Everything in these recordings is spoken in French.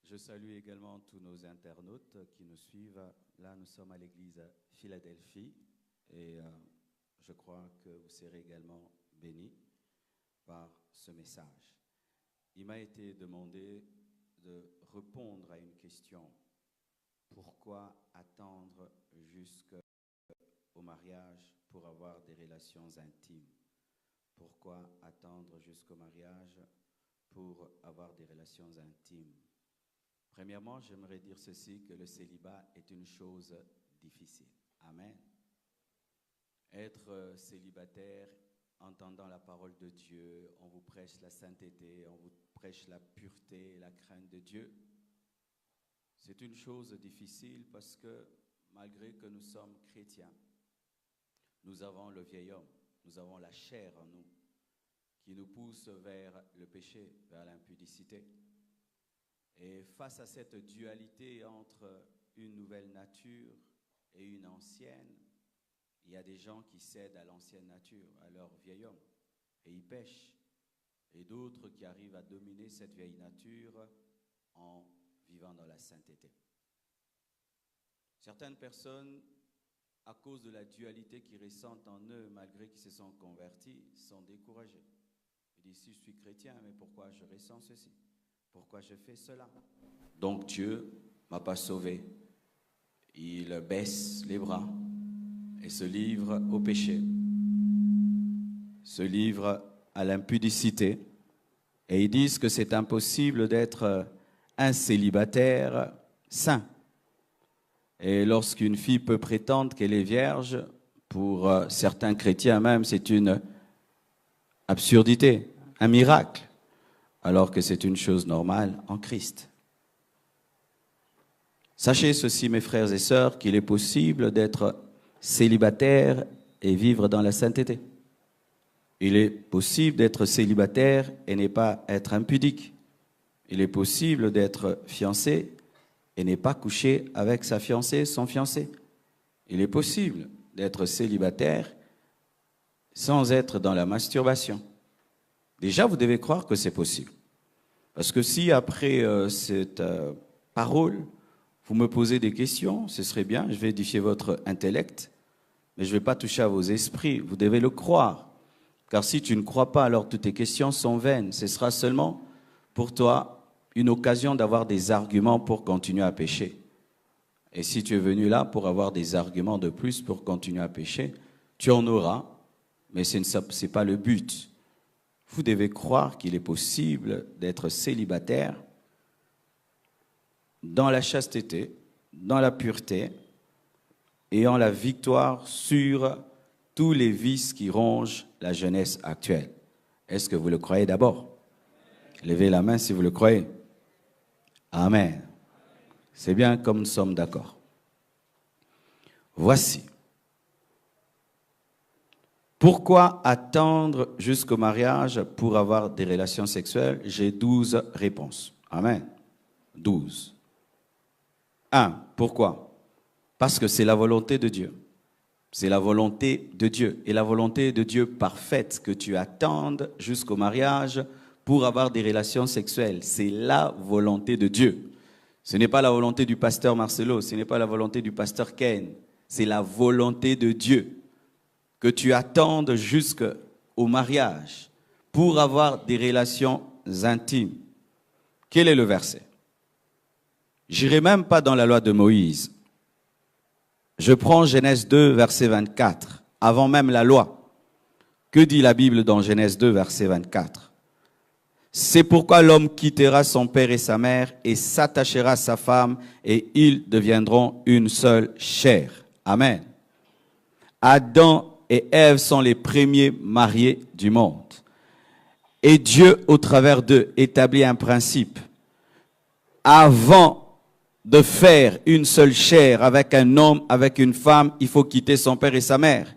Je salue également tous nos internautes qui nous suivent. Là, nous sommes à l'église Philadelphie et je crois que vous serez également bénis par ce message. Il m'a été demandé de répondre à une question. Pourquoi attendre jusqu'au mariage pour avoir des relations intimes? Pourquoi attendre jusqu'au mariage pour avoir des relations intimes? Premièrement, j'aimerais dire ceci, que le célibat est une chose difficile. Amen. Être célibataire, entendant la parole de Dieu, on vous prêche la sainteté, on vous prêche la pureté et la crainte de Dieu. C'est une chose difficile parce que malgré que nous sommes chrétiens, nous avons le vieil homme, nous avons la chair en nous qui nous pousse vers le péché, vers l'impudicité. Et face à cette dualité entre une nouvelle nature et une ancienne, il y a des gens qui cèdent à l'ancienne nature, à leur vieil homme, et ils pêchent. Et d'autres qui arrivent à dominer cette vieille nature en vivant dans la sainteté. Certaines personnes, à cause de la dualité qu'ils ressentent en eux, malgré qu'ils se sont convertis, sont découragés. Ils disent, si je suis chrétien, mais pourquoi je ressens ceci? Pourquoi je fais cela? Donc Dieu ne m'a pas sauvé. Il baisse les bras et se livre au péché, se livre à l'impudicité. Et ils disent que c'est impossible d'être un célibataire saint. Et lorsqu'une fille peut prétendre qu'elle est vierge, pour certains chrétiens même, c'est une absurdité, un miracle. Alors que c'est une chose normale en Christ. Sachez ceci, mes frères et sœurs, qu'il est possible d'être célibataire et vivre dans la sainteté. Il est possible d'être célibataire et ne pas être impudique. Il est possible d'être fiancé et ne pas coucher avec sa fiancée, son fiancé. Il est possible d'être célibataire sans être dans la masturbation. Déjà, vous devez croire que c'est possible. Parce que si après cette parole, vous me posez des questions, ce serait bien, je vais édifier votre intellect, mais je ne vais pas toucher à vos esprits, vous devez le croire. Car si tu ne crois pas, alors toutes tes questions sont vaines. Ce sera seulement pour toi une occasion d'avoir des arguments pour continuer à pécher. Et si tu es venu là pour avoir des arguments de plus pour continuer à pécher, tu en auras, mais ce n'est pas le but. Vous devez croire qu'il est possible d'être célibataire dans la chasteté, dans la pureté, ayant la victoire sur tous les vices qui rongent la jeunesse actuelle. Est-ce que vous le croyez d'abord? Levez la main si vous le croyez. Amen. C'est bien comme nous sommes d'accord. Voici. Pourquoi attendre jusqu'au mariage pour avoir des relations sexuelles? J'ai 12 réponses. Amen. 12. 1. Pourquoi? Parce que c'est la volonté de Dieu. C'est la volonté de Dieu. Et la volonté de Dieu parfaite que tu attendes jusqu'au mariage pour avoir des relations sexuelles. C'est la volonté de Dieu. Ce n'est pas la volonté du pasteur Marcelo. Ce n'est pas la volonté du pasteur Ken. C'est la volonté de Dieu. Que tu attendes jusqu'au mariage pour avoir des relations intimes. Quel est le verset? J'irai même pas dans la loi de Moïse. Je prends Genèse 2, verset 24, avant même la loi. Que dit la Bible dans Genèse 2, verset 24? C'est pourquoi l'homme quittera son père et sa mère et s'attachera à sa femme et ils deviendront une seule chair. Amen. Adam et Ève sont les premiers mariés du monde. Et Dieu, au travers d'eux, établit un principe. Avant de faire une seule chair avec un homme, avec une femme, il faut quitter son père et sa mère.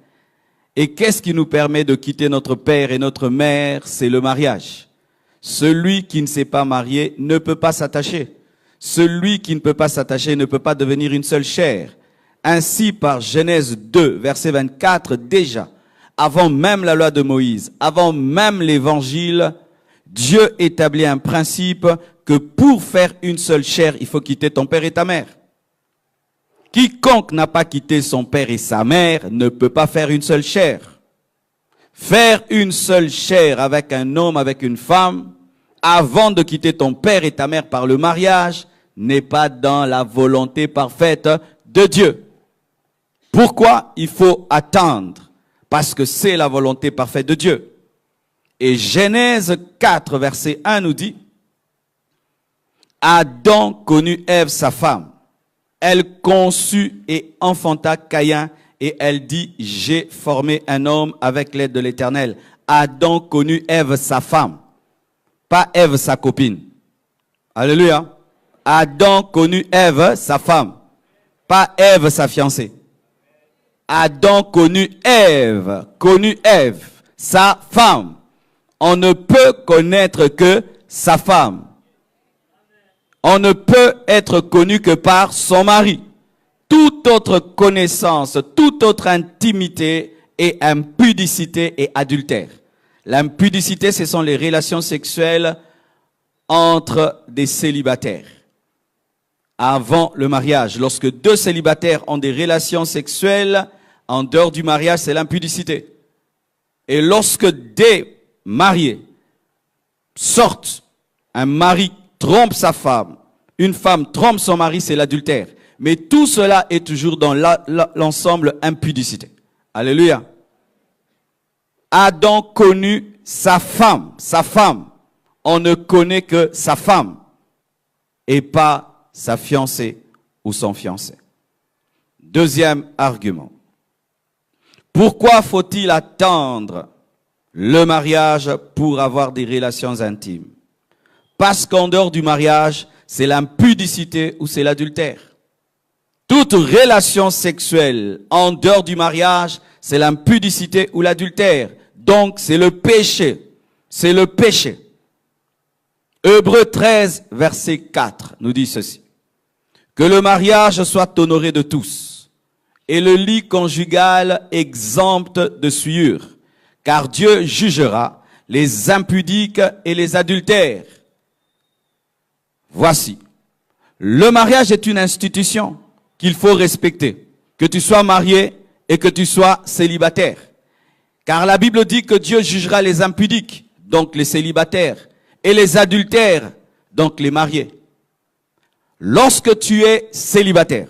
Et qu'est-ce qui nous permet de quitter notre père et notre mère? C'est le mariage. Celui qui ne s'est pas marié ne peut pas s'attacher. Celui qui ne peut pas s'attacher ne peut pas devenir une seule chair. Ainsi, par Genèse 2, verset 24, déjà, avant même la loi de Moïse, avant même l'évangile, Dieu établit un principe que pour faire une seule chair, il faut quitter ton père et ta mère. Quiconque n'a pas quitté son père et sa mère ne peut pas faire une seule chair. Faire une seule chair avec un homme, avec une femme, avant de quitter ton père et ta mère par le mariage, n'est pas dans la volonté parfaite de Dieu. Pourquoi il faut attendre? Parce que c'est la volonté parfaite de Dieu. Et Genèse 4, verset 1 nous dit, Adam connut Ève, sa femme. Elle conçut et enfanta Caïn, et elle dit, j'ai formé un homme avec l'aide de l'Éternel. Adam connut Ève, sa femme, pas Ève, sa copine. Alléluia. Adam connut Ève, sa femme, pas Ève, sa fiancée. Adam connut Ève, sa femme. On ne peut connaître que sa femme. On ne peut être connu que par son mari. Toute autre connaissance, toute autre intimité est impudicité et adultère. L'impudicité, ce sont les relations sexuelles entre des célibataires. Avant le mariage, lorsque deux célibataires ont des relations sexuelles en dehors du mariage, c'est l'impudicité. Et lorsque des mariés sortent, un mari trompe sa femme, une femme trompe son mari, c'est l'adultère. Mais tout cela est toujours dans l'ensemble impudicité. Alléluia. Adam connut sa femme. On ne connaît que sa femme et pas sa fiancée ou son fiancé. Deuxième argument. Pourquoi faut-il attendre le mariage pour avoir des relations intimes? Parce qu'en dehors du mariage, c'est l'impudicité ou c'est l'adultère. Toute relation sexuelle en dehors du mariage, c'est l'impudicité ou l'adultère. Donc, c'est le péché. C'est le péché. Hébreux 13, verset 4, nous dit ceci. Que le mariage soit honoré de tous, et le lit conjugal exempt de souillure, car Dieu jugera les impudiques et les adultères. Voici, le mariage est une institution qu'il faut respecter, que tu sois marié et que tu sois célibataire. Car la Bible dit que Dieu jugera les impudiques, donc les célibataires, et les adultères, donc les mariés. Lorsque tu es célibataire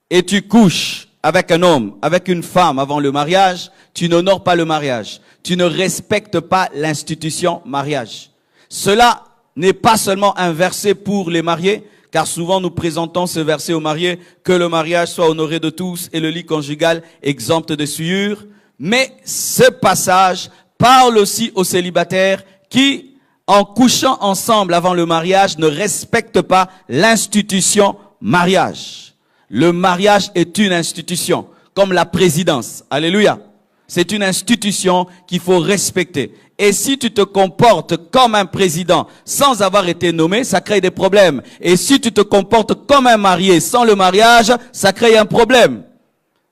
et tu couches avec un homme, avec une femme avant le mariage, tu n'honores pas le mariage. Tu ne respectes pas l'institution mariage. Cela n'est pas seulement un verset pour les mariés, car souvent nous présentons ce verset aux mariés, que le mariage soit honoré de tous et le lit conjugal exempt de souillure. Mais ce passage parle aussi aux célibataires qui, en couchant ensemble avant le mariage, ne respectent pas l'institution mariage. Le mariage est une institution, comme la présidence. Alléluia. C'est une institution qu'il faut respecter. Et si tu te comportes comme un président sans avoir été nommé, ça crée des problèmes. Et si tu te comportes comme un marié sans le mariage, ça crée un problème.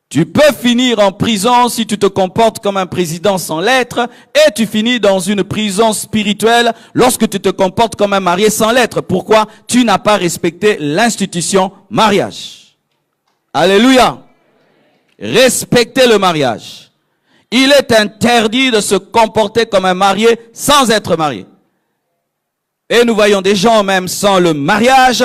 Tu peux finir en prison si tu te comportes comme un président sans lettre, et tu finis dans une prison spirituelle lorsque tu te comportes comme un marié sans lettre. Pourquoi? Tu n'as pas respecté l'institution mariage. Alléluia. Respectez le mariage. Il est interdit de se comporter comme un marié sans être marié. Et nous voyons des gens même sans le mariage.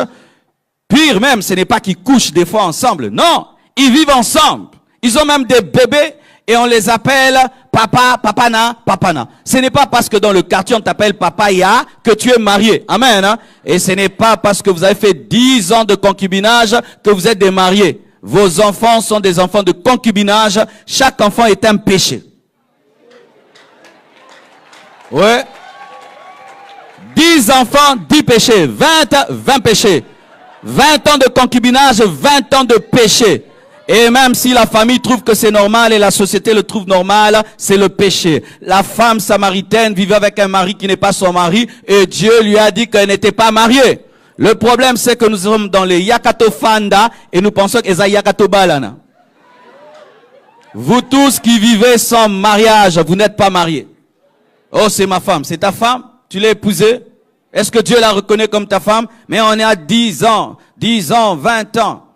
Pire même, ce n'est pas qu'ils couchent des fois ensemble. Non, ils vivent ensemble. Ils ont même des bébés et on les appelle papa, papana, papana. Ce n'est pas parce que dans le quartier on t'appelle papaya que tu es marié. Amen. Hein? Et ce n'est pas parce que vous avez fait 10 ans de concubinage que vous êtes des mariés. Vos enfants sont des enfants de concubinage. Chaque enfant est un péché. Ouais. 10 enfants, 10 péchés. 20 péchés. 20 ans de concubinage, 20 ans de péché. Et même si la famille trouve que c'est normal et la société le trouve normal, c'est le péché. La femme samaritaine vivait avec un mari qui n'est pas son mari et Dieu lui a dit qu'elle n'était pas mariée. Le problème, c'est que nous sommes dans les Yakato Fanda et nous pensons que c'est Yakato Balana. Vous tous qui vivez sans mariage, vous n'êtes pas mariés. Oh, c'est ma femme. C'est ta femme? Tu l'as épousée? Est-ce que Dieu la reconnaît comme ta femme? Mais on est à 10 ans, 20 ans.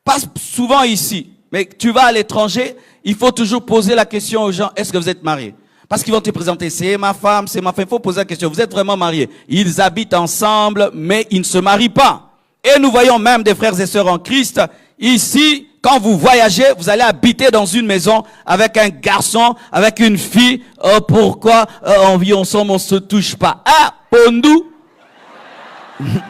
Pas souvent ici, mais tu vas à l'étranger, il faut toujours poser la question aux gens, est-ce que vous êtes mariés? Parce qu'ils vont te présenter, c'est ma femme, c'est ma femme. Il faut poser la question, vous êtes vraiment mariés? Ils habitent ensemble, mais ils ne se marient pas. Et nous voyons même des frères et sœurs en Christ. Ici, quand vous voyagez, vous allez habiter dans une maison avec un garçon, avec une fille. Pourquoi on vit ensemble, on se touche pas? Ah, Pondu,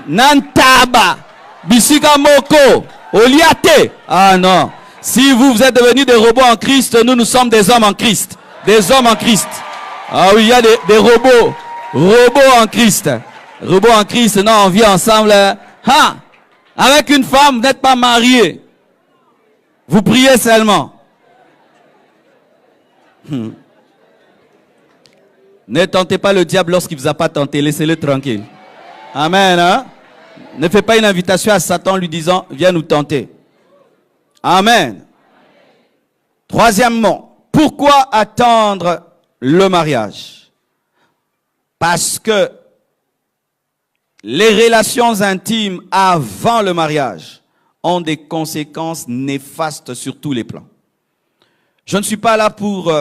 Nantaba, Bisika Moko, Oliate. Ah non. Si vous êtes devenus des robots en Christ, nous sommes des hommes en Christ. Des hommes en Christ. Ah oui, il y a des robots. Robots en Christ. Robots en Christ, non, on vit ensemble. Ah, avec une femme, vous n'êtes pas mariés. Vous priez seulement. Ne tentez pas le diable lorsqu'il ne vous a pas tenté. Laissez-le tranquille. Amen. Hein? Ne faites pas une invitation à Satan lui disant, viens nous tenter. Amen. Troisièmement, pourquoi attendre le mariage? Parce que les relations intimes avant le mariage ont des conséquences néfastes sur tous les plans. Je ne suis pas là pour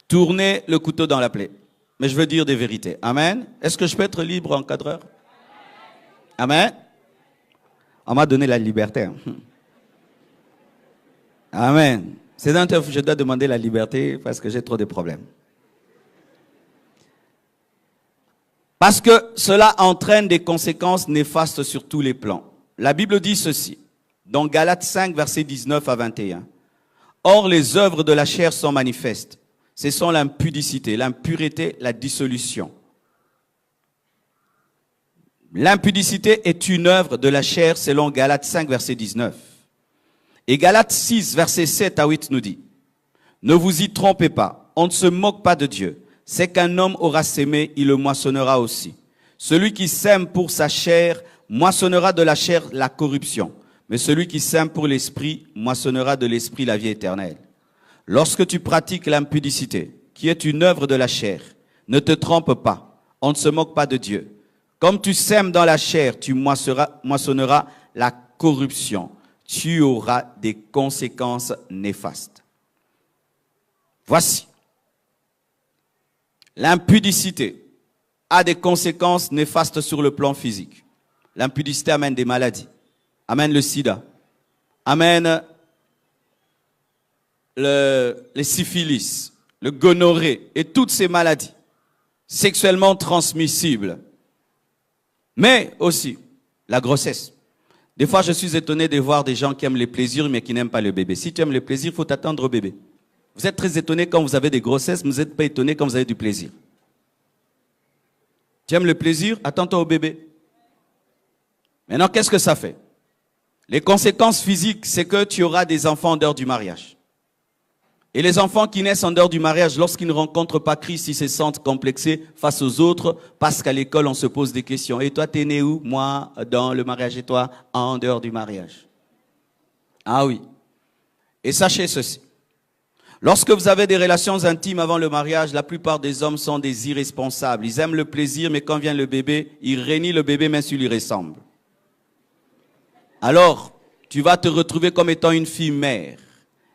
tourner le couteau dans la plaie, mais je veux dire des vérités. Amen. Est-ce que je peux être libre encadreur? Amen. On m'a donné la liberté. Amen. C'est dans je dois demander la liberté parce que j'ai trop de problèmes. Parce que cela entraîne des conséquences néfastes sur tous les plans. La Bible dit ceci, dans Galates 5, versets 19 à 21. Or, les œuvres de la chair sont manifestes. Ce sont l'impudicité, l'impureté, la dissolution. L'impudicité est une œuvre de la chair selon Galates 5, verset 19. Et Galates 6, versets 7 à 8 nous dit, ne vous y trompez pas, on ne se moque pas de Dieu. C'est qu'un homme aura sémé, il le moissonnera aussi. Celui qui sème pour sa chair, moissonnera de la chair la corruption. Mais celui qui sème pour l'esprit, moissonnera de l'esprit la vie éternelle. Lorsque tu pratiques l'impudicité, qui est une œuvre de la chair, ne te trompe pas, on ne se moque pas de Dieu. Comme tu sèmes dans la chair, tu moissonneras la corruption. Tu auras des conséquences néfastes. Voici. L'impudicité a des conséquences néfastes sur le plan physique. L'impudicité amène des maladies, amène le sida, amène les syphilis, le gonorrhée et toutes ces maladies sexuellement transmissibles. Mais aussi la grossesse. Des fois, je suis étonné de voir des gens qui aiment les plaisirs mais qui n'aiment pas le bébé. Si tu aimes le plaisir, il faut t'attendre au bébé. Vous êtes très étonné quand vous avez des grossesses, mais vous n'êtes pas étonné quand vous avez du plaisir. Tu aimes le plaisir, attends-toi au bébé. Maintenant, qu'est-ce que ça fait? Les conséquences physiques, c'est que tu auras des enfants en dehors du mariage. Et les enfants qui naissent en dehors du mariage, lorsqu'ils ne rencontrent pas Christ, ils se sentent complexés face aux autres, parce qu'à l'école, on se pose des questions. Et toi, t'es né où? Moi, dans le mariage, et toi, en dehors du mariage. Ah oui. Et sachez ceci. Lorsque vous avez des relations intimes avant le mariage, la plupart des hommes sont des irresponsables. Ils aiment le plaisir, mais quand vient le bébé, ils rénient le bébé même s'il lui ressemble. Alors, tu vas te retrouver comme étant une fille mère.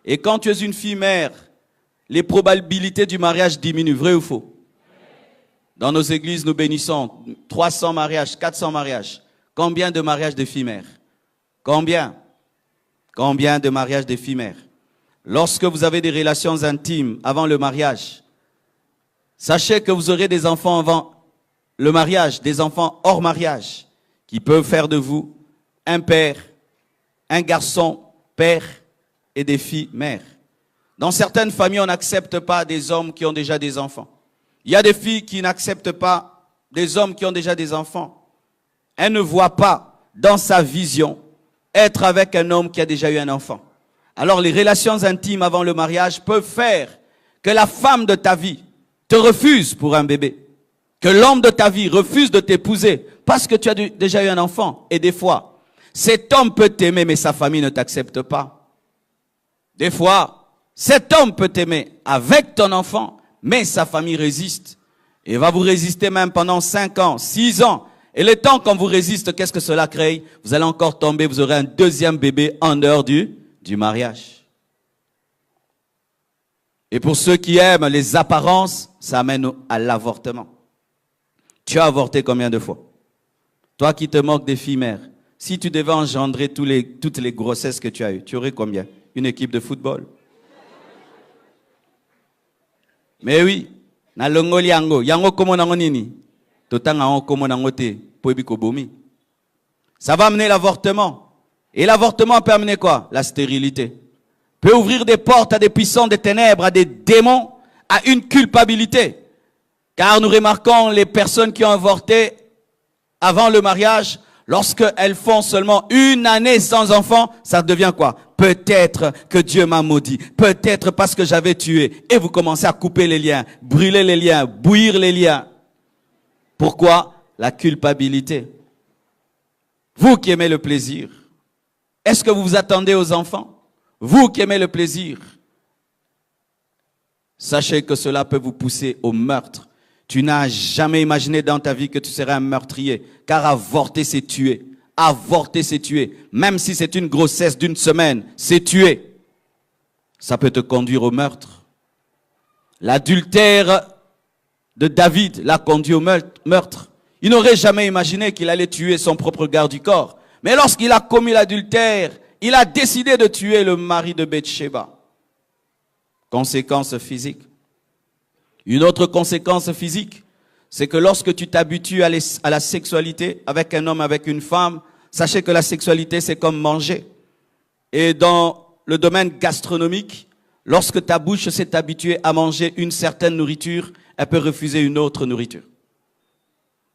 Et quand tu es une fille mère, les probabilités du mariage diminuent, vrai ou faux? Dans nos églises, nous bénissons 300 mariages, 400 mariages. Combien de mariages de filles mères? Combien? Combien de mariages de filles mères? Lorsque vous avez des relations intimes avant le mariage, sachez que vous aurez des enfants avant le mariage, des enfants hors mariage, qui peuvent faire de vous un père, un garçon père et des filles mères. Dans certaines familles, on n'accepte pas des hommes qui ont déjà des enfants. Il y a des filles qui n'acceptent pas des hommes qui ont déjà des enfants. Elle ne voit pas dans sa vision être avec un homme qui a déjà eu un enfant. Alors les relations intimes avant le mariage peuvent faire que la femme de ta vie te refuse pour un bébé. Que l'homme de ta vie refuse de t'épouser parce que tu as déjà eu un enfant. Et des fois, cet homme peut t'aimer mais sa famille ne t'accepte pas. Des fois, cet homme peut t'aimer avec ton enfant mais sa famille résiste. Et va vous résister même pendant 5 ans, 6 ans. Et le temps qu'on vous résiste, qu'est-ce que cela crée? Vous allez encore tomber, vous aurez un deuxième bébé en dehors du mariage. Et pour ceux qui aiment les apparences, ça amène à l'avortement. Tu as avorté combien de fois? Toi qui te moques des filles mères, si tu devais engendrer toutes les grossesses que tu as eues, tu aurais combien? Une équipe de football? Mais oui, na longoli yango, yango komo nango nini? Totanga yango komo nango te, poebi kobomi. Ça va amener l'avortement. Et l'avortement peut amener quoi? La stérilité. Peut ouvrir des portes à des puissants des ténèbres, à des démons, à une culpabilité. Car nous remarquons les personnes qui ont avorté avant le mariage, lorsqu'elles font seulement 1 année sans enfant, ça devient quoi? Peut-être que Dieu m'a maudit. Peut-être parce que j'avais tué. Et vous commencez à couper les liens, brûler les liens, bouillir les liens. Pourquoi? La culpabilité. Vous qui aimez le plaisir, est-ce que vous vous attendez aux enfants? Vous qui aimez le plaisir, sachez que cela peut vous pousser au meurtre. Tu n'as jamais imaginé dans ta vie que tu serais un meurtrier, car avorter c'est tuer. Avorter c'est tuer. Même si c'est une grossesse d'1 semaine, c'est tuer. Ça peut te conduire au meurtre. L'adultère de David l'a conduit au meurtre. Il n'aurait jamais imaginé qu'il allait tuer son propre garde du corps. Mais lorsqu'il a commis l'adultère, il a décidé de tuer le mari de Bathsheba. Conséquence physique. Une autre conséquence physique, c'est que lorsque tu t'habitues à la sexualité avec un homme, avec une femme, sachez que la sexualité, c'est comme manger. Et dans le domaine gastronomique, lorsque ta bouche s'est habituée à manger une certaine nourriture, elle peut refuser une autre nourriture.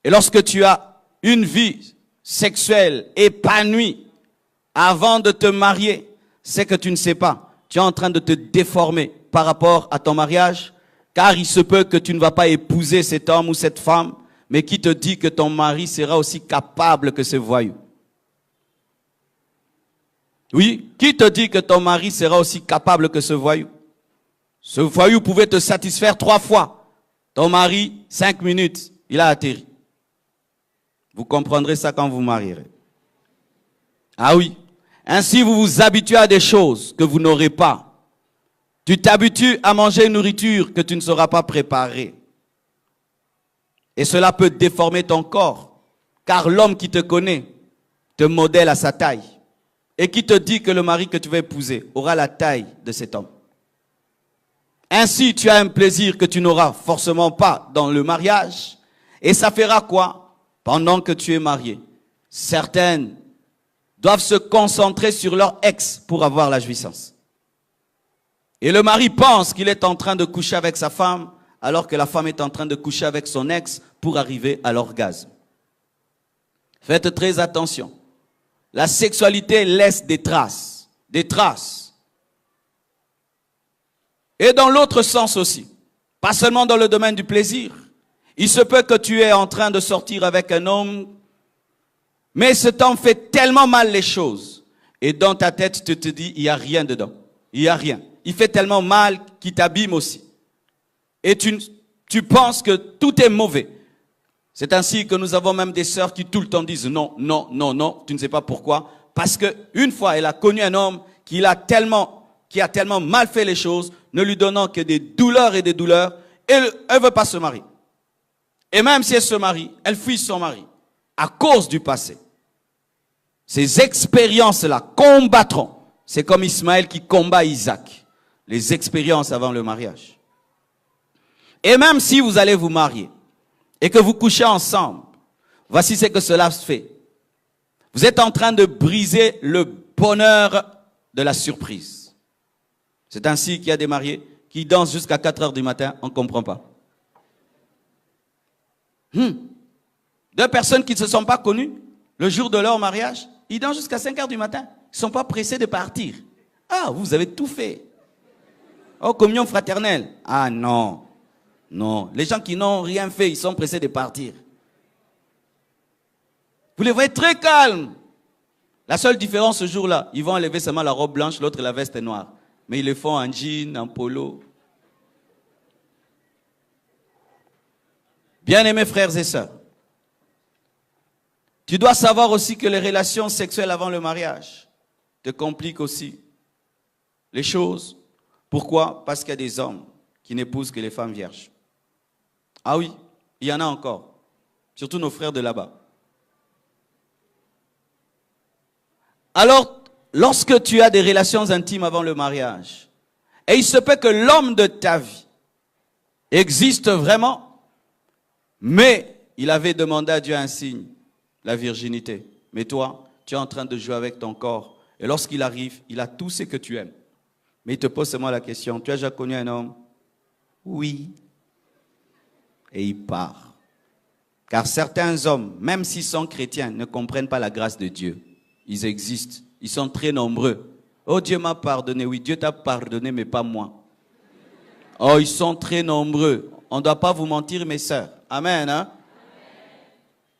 Et lorsque tu as une vie sexuelle épanouie avant de te marier, c'est que tu ne sais pas. Tu es en train de te déformer par rapport à ton mariage, car il se peut que tu ne vas pas épouser cet homme ou cette femme, mais qui te dit que ton mari sera aussi capable que ce voyou? Oui, qui te dit que ton mari sera aussi capable que ce voyou? Ce voyou pouvait te satisfaire 3 fois. Ton mari, 5 minutes, il a atterri. Vous comprendrez ça quand vous marierez. Ah oui. Ainsi, vous vous habituez à des choses que vous n'aurez pas. Tu t'habitues à manger une nourriture que tu ne sauras pas préparer. Et cela peut déformer ton corps. Car l'homme qui te connaît te modèle à sa taille. Et qui te dit que le mari que tu vas épouser aura la taille de cet homme. Ainsi, tu as un plaisir que tu n'auras forcément pas dans le mariage. Et ça fera quoi? Pendant que tu es marié, certaines doivent se concentrer sur leur ex pour avoir la jouissance. Et le mari pense qu'il est en train de coucher avec sa femme, alors que la femme est en train de coucher avec son ex pour arriver à l'orgasme. Faites très attention. La sexualité laisse des traces. Des traces. Et dans l'autre sens aussi. Pas seulement dans le domaine du plaisir. Il se peut que tu es en train de sortir avec un homme, mais cet homme fait tellement mal les choses. Et dans ta tête, tu te dis, il n'y a rien dedans. Il n'y a rien. Il fait tellement mal qu'il t'abîme aussi. Et tu penses que tout est mauvais. C'est ainsi que nous avons même des sœurs qui tout le temps disent non, non, non, non. Tu ne sais pas pourquoi. Parce qu'une fois, elle a connu un homme qui a tellement mal fait les choses, ne lui donnant que des douleurs et des douleurs, et elle ne veut pas se marier. Et même si elle se marie, elle fuit son mari à cause du passé. Ces expériences-là combattront. C'est comme Ismaël qui combat Isaac. Les expériences avant le mariage. Et même si vous allez vous marier et que vous couchez ensemble, voici ce que cela fait. Vous êtes en train de briser le bonheur de la surprise. C'est ainsi qu'il y a des mariés qui dansent jusqu'à 4 heures du matin, on ne comprend pas. 2 personnes qui ne se sont pas connues le jour de leur mariage, ils dansent jusqu'à 5 heures du matin. Ils ne sont pas pressés de partir. Ah, vous avez tout fait. Oh, communion fraternelle. Ah non, non. Les gens qui n'ont rien fait, ils sont pressés de partir. Vous les voyez très calmes. La seule différence ce jour-là, ils vont enlever seulement la robe blanche, l'autre la veste noire. Mais ils le font en jean, en polo. Bien-aimés frères et sœurs, tu dois savoir aussi que les relations sexuelles avant le mariage te compliquent aussi les choses. Pourquoi? Parce qu'il y a des hommes qui n'épousent que les femmes vierges. Ah oui, il y en a encore, surtout nos frères de là-bas. Alors, lorsque tu as des relations intimes avant le mariage, et il se peut que l'homme de ta vie existe vraiment, mais il avait demandé à Dieu un signe, la virginité. Mais toi, tu es en train de jouer avec ton corps. Et lorsqu'il arrive, il a tout ce que tu aimes. Mais il te pose seulement la question, tu as déjà connu un homme? Oui. Et il part. Car certains hommes, même s'ils sont chrétiens, ne comprennent pas la grâce de Dieu. Ils existent. Ils sont très nombreux. Oh, Dieu m'a pardonné. Oui, Dieu t'a pardonné, mais pas moi. Oh, ils sont très nombreux. On ne doit pas vous mentir, mes sœurs. Amen, hein?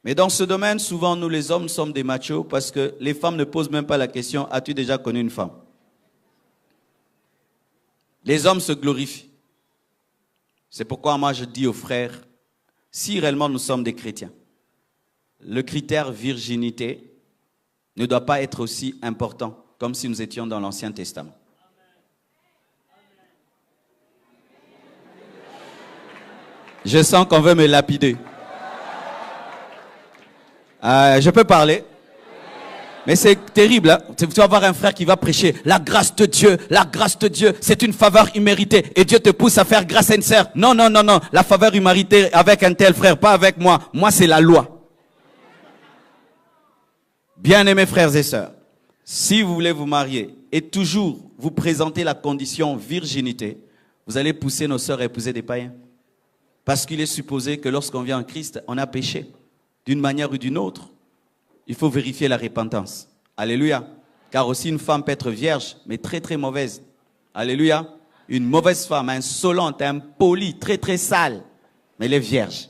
Mais dans ce domaine, souvent, nous les hommes sommes des machos parce que les femmes ne posent même pas la question, as-tu déjà connu une femme? Les hommes se glorifient. C'est pourquoi moi je dis aux frères, si réellement nous sommes des chrétiens, le critère virginité ne doit pas être aussi important comme si nous étions dans l'Ancien Testament. Je sens qu'on veut me lapider. Je peux parler, mais c'est terrible. Hein? Tu vas avoir un frère qui va prêcher la grâce de Dieu, c'est une faveur imméritée. Et Dieu te pousse à faire grâce à une sœur. Non, non, non, non. La faveur imméritée avec un tel frère, pas avec moi. Moi, c'est la loi. Bien-aimés frères et sœurs, si vous voulez vous marier et toujours vous présenter la condition virginité, vous allez pousser nos sœurs à épouser des païens. Parce qu'il est supposé que lorsqu'on vient en Christ, on a péché. D'une manière ou d'une autre, il faut vérifier la repentance. Alléluia. Car aussi une femme peut être vierge, mais très très mauvaise. Alléluia. Une mauvaise femme, insolente, impolie, très très sale, mais elle est vierge.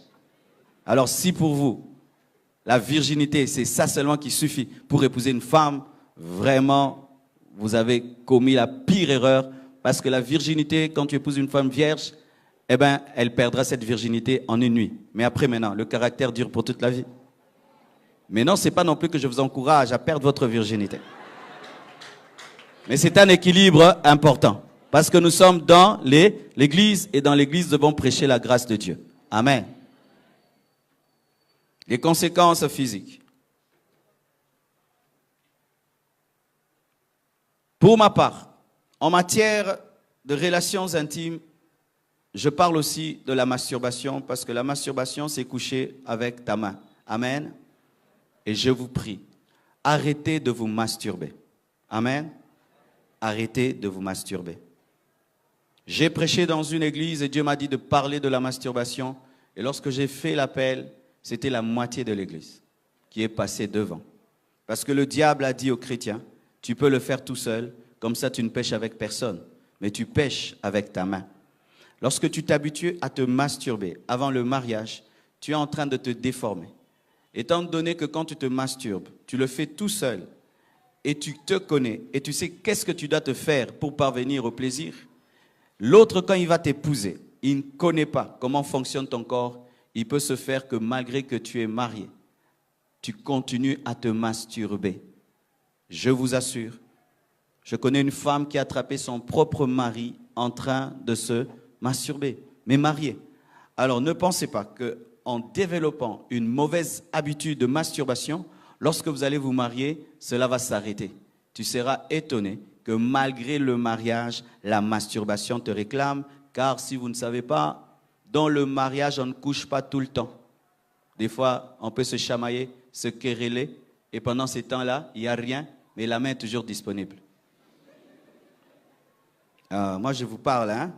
Alors si pour vous, la virginité, c'est ça seulement qui suffit pour épouser une femme, vraiment, vous avez commis la pire erreur. Parce que la virginité, quand tu épouses une femme vierge, eh bien, elle perdra cette virginité en une nuit. Mais après, maintenant, le caractère dure pour toute la vie. Mais non, ce n'est pas non plus que je vous encourage à perdre votre virginité. Mais c'est un équilibre important. Parce que nous sommes dans l'église, et dans l'église, nous devons prêcher la grâce de Dieu. Amen. Les conséquences physiques. Pour ma part, en matière de relations intimes, je parle aussi de la masturbation parce que la masturbation, c'est coucher avec ta main. Amen. Et je vous prie, arrêtez de vous masturber. Amen. Arrêtez de vous masturber. J'ai prêché dans une église et Dieu m'a dit de parler de la masturbation. Et lorsque j'ai fait l'appel, c'était la moitié de l'église qui est passée devant. Parce que le diable a dit aux chrétiens, tu peux le faire tout seul, comme ça tu ne pêches avec personne, mais tu pêches avec ta main. Lorsque tu t'habitues à te masturber avant le mariage, tu es en train de te déformer. Étant donné que quand tu te masturbes, tu le fais tout seul et tu te connais et tu sais qu'est-ce que tu dois te faire pour parvenir au plaisir, l'autre, quand il va t'épouser, il ne connaît pas comment fonctionne ton corps. Il peut se faire que malgré que tu es marié, tu continues à te masturber. Je vous assure, je connais une femme qui a attrapé son propre mari en train de se masturber, mais marié. Alors ne pensez pas qu'en développant une mauvaise habitude de masturbation, lorsque vous allez vous marier, cela va s'arrêter. Tu seras étonné que malgré le mariage, la masturbation te réclame, car si vous ne savez pas, dans le mariage, on ne couche pas tout le temps. Des fois, on peut se chamailler, se quereller, et pendant ces temps-là, il n'y a rien, mais la main est toujours disponible. Moi, je vous parle, hein?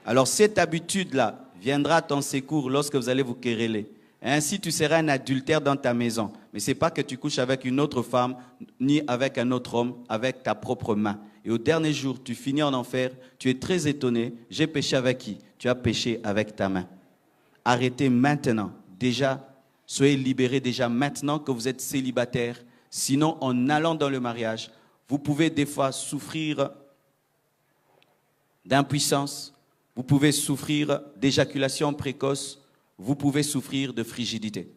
Alors, cette habitude-là viendra à ton secours lorsque vous allez vous quereller. Ainsi, tu seras un adultère dans ta maison. Mais ce n'est pas que tu couches avec une autre femme, ni avec un autre homme, avec ta propre main. Et au dernier jour, tu finis en enfer, tu es très étonné. J'ai péché avec qui? Tu as péché avec ta main. Arrêtez maintenant. Déjà, soyez libérés déjà maintenant que vous êtes célibataire. Sinon, en allant dans le mariage, vous pouvez des fois souffrir d'impuissance. Vous pouvez souffrir d'éjaculation précoce. vous pouvez souffrir de frigidité.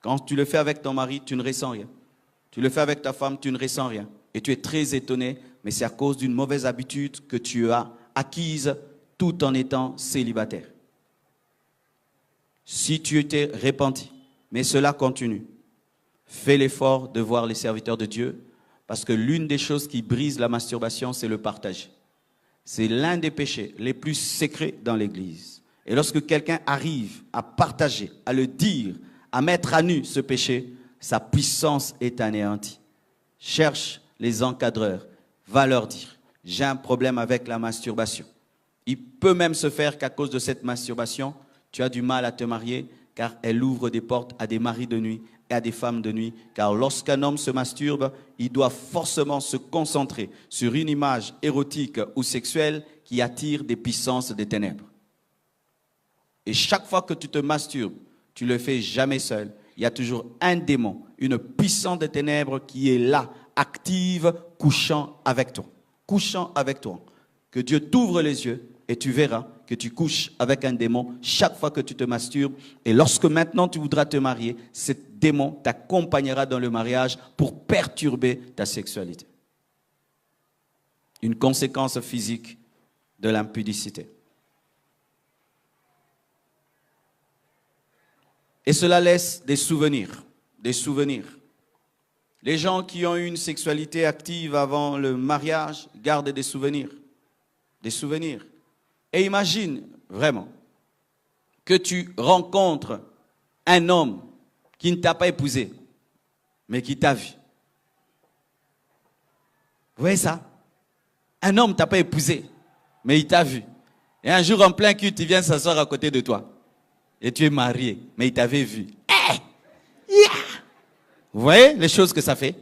Quand tu le fais avec ton mari, tu ne ressens rien. Tu le fais avec ta femme, tu ne ressens rien. Et tu es très étonné, mais c'est à cause d'une mauvaise habitude que tu as acquise tout en étant célibataire. Si tu t'es repenti, mais cela continue, fais l'effort de voir les serviteurs de Dieu, parce que l'une des choses qui brise la masturbation, c'est le partage. C'est l'un des péchés les plus secrets dans l'Église. Et lorsque quelqu'un arrive à partager, à le dire, à mettre à nu ce péché, sa puissance est anéantie. Cherche les encadreurs, va leur dire, j'ai un problème avec la masturbation. Il peut même se faire qu'à cause de cette masturbation, tu as du mal à te marier, car elle ouvre des portes à des maris de nuit et à des femmes de nuit. Car lorsqu'un homme se masturbe, il doit forcément se concentrer sur une image érotique ou sexuelle qui attire des puissances des ténèbres. Et chaque fois que tu te masturbes, tu ne le fais jamais seul. Il y a toujours un démon, une puissance des ténèbres qui est là, active, couchant avec toi. Couchant avec toi. Que Dieu t'ouvre les yeux et tu verras que tu couches avec un démon chaque fois que tu te masturbes. Et lorsque maintenant tu voudras te marier, ce démon t'accompagnera dans le mariage pour perturber ta sexualité. Une conséquence physique de l'impudicité. Et cela laisse des souvenirs, des souvenirs. Les gens qui ont eu une sexualité active avant le mariage gardent des souvenirs. Des souvenirs. Et imagine vraiment que tu rencontres un homme qui ne t'a pas épousé, mais qui t'a vu. Vous voyez ça? Un homme ne t'a pas épousé, mais il t'a vu. Et un jour en plein culte, il vient s'asseoir à côté de toi. Et tu es marié, mais il t'avait vu. Hey! Yeah! Vous voyez les choses que ça fait?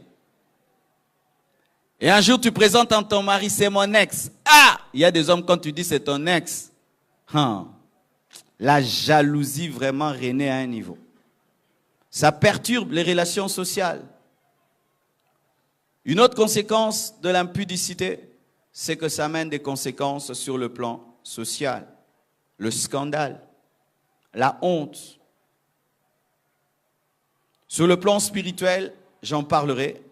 Et un jour, tu présentes à ton mari, c'est mon ex. Ah! Il y a des hommes, quand tu dis c'est ton ex, la jalousie vraiment renaît à un niveau. Ça perturbe les relations sociales. Une autre conséquence de l'impudicité, c'est que ça amène des conséquences sur le plan social. Le scandale, la honte. Sur le plan spirituel, j'en parlerai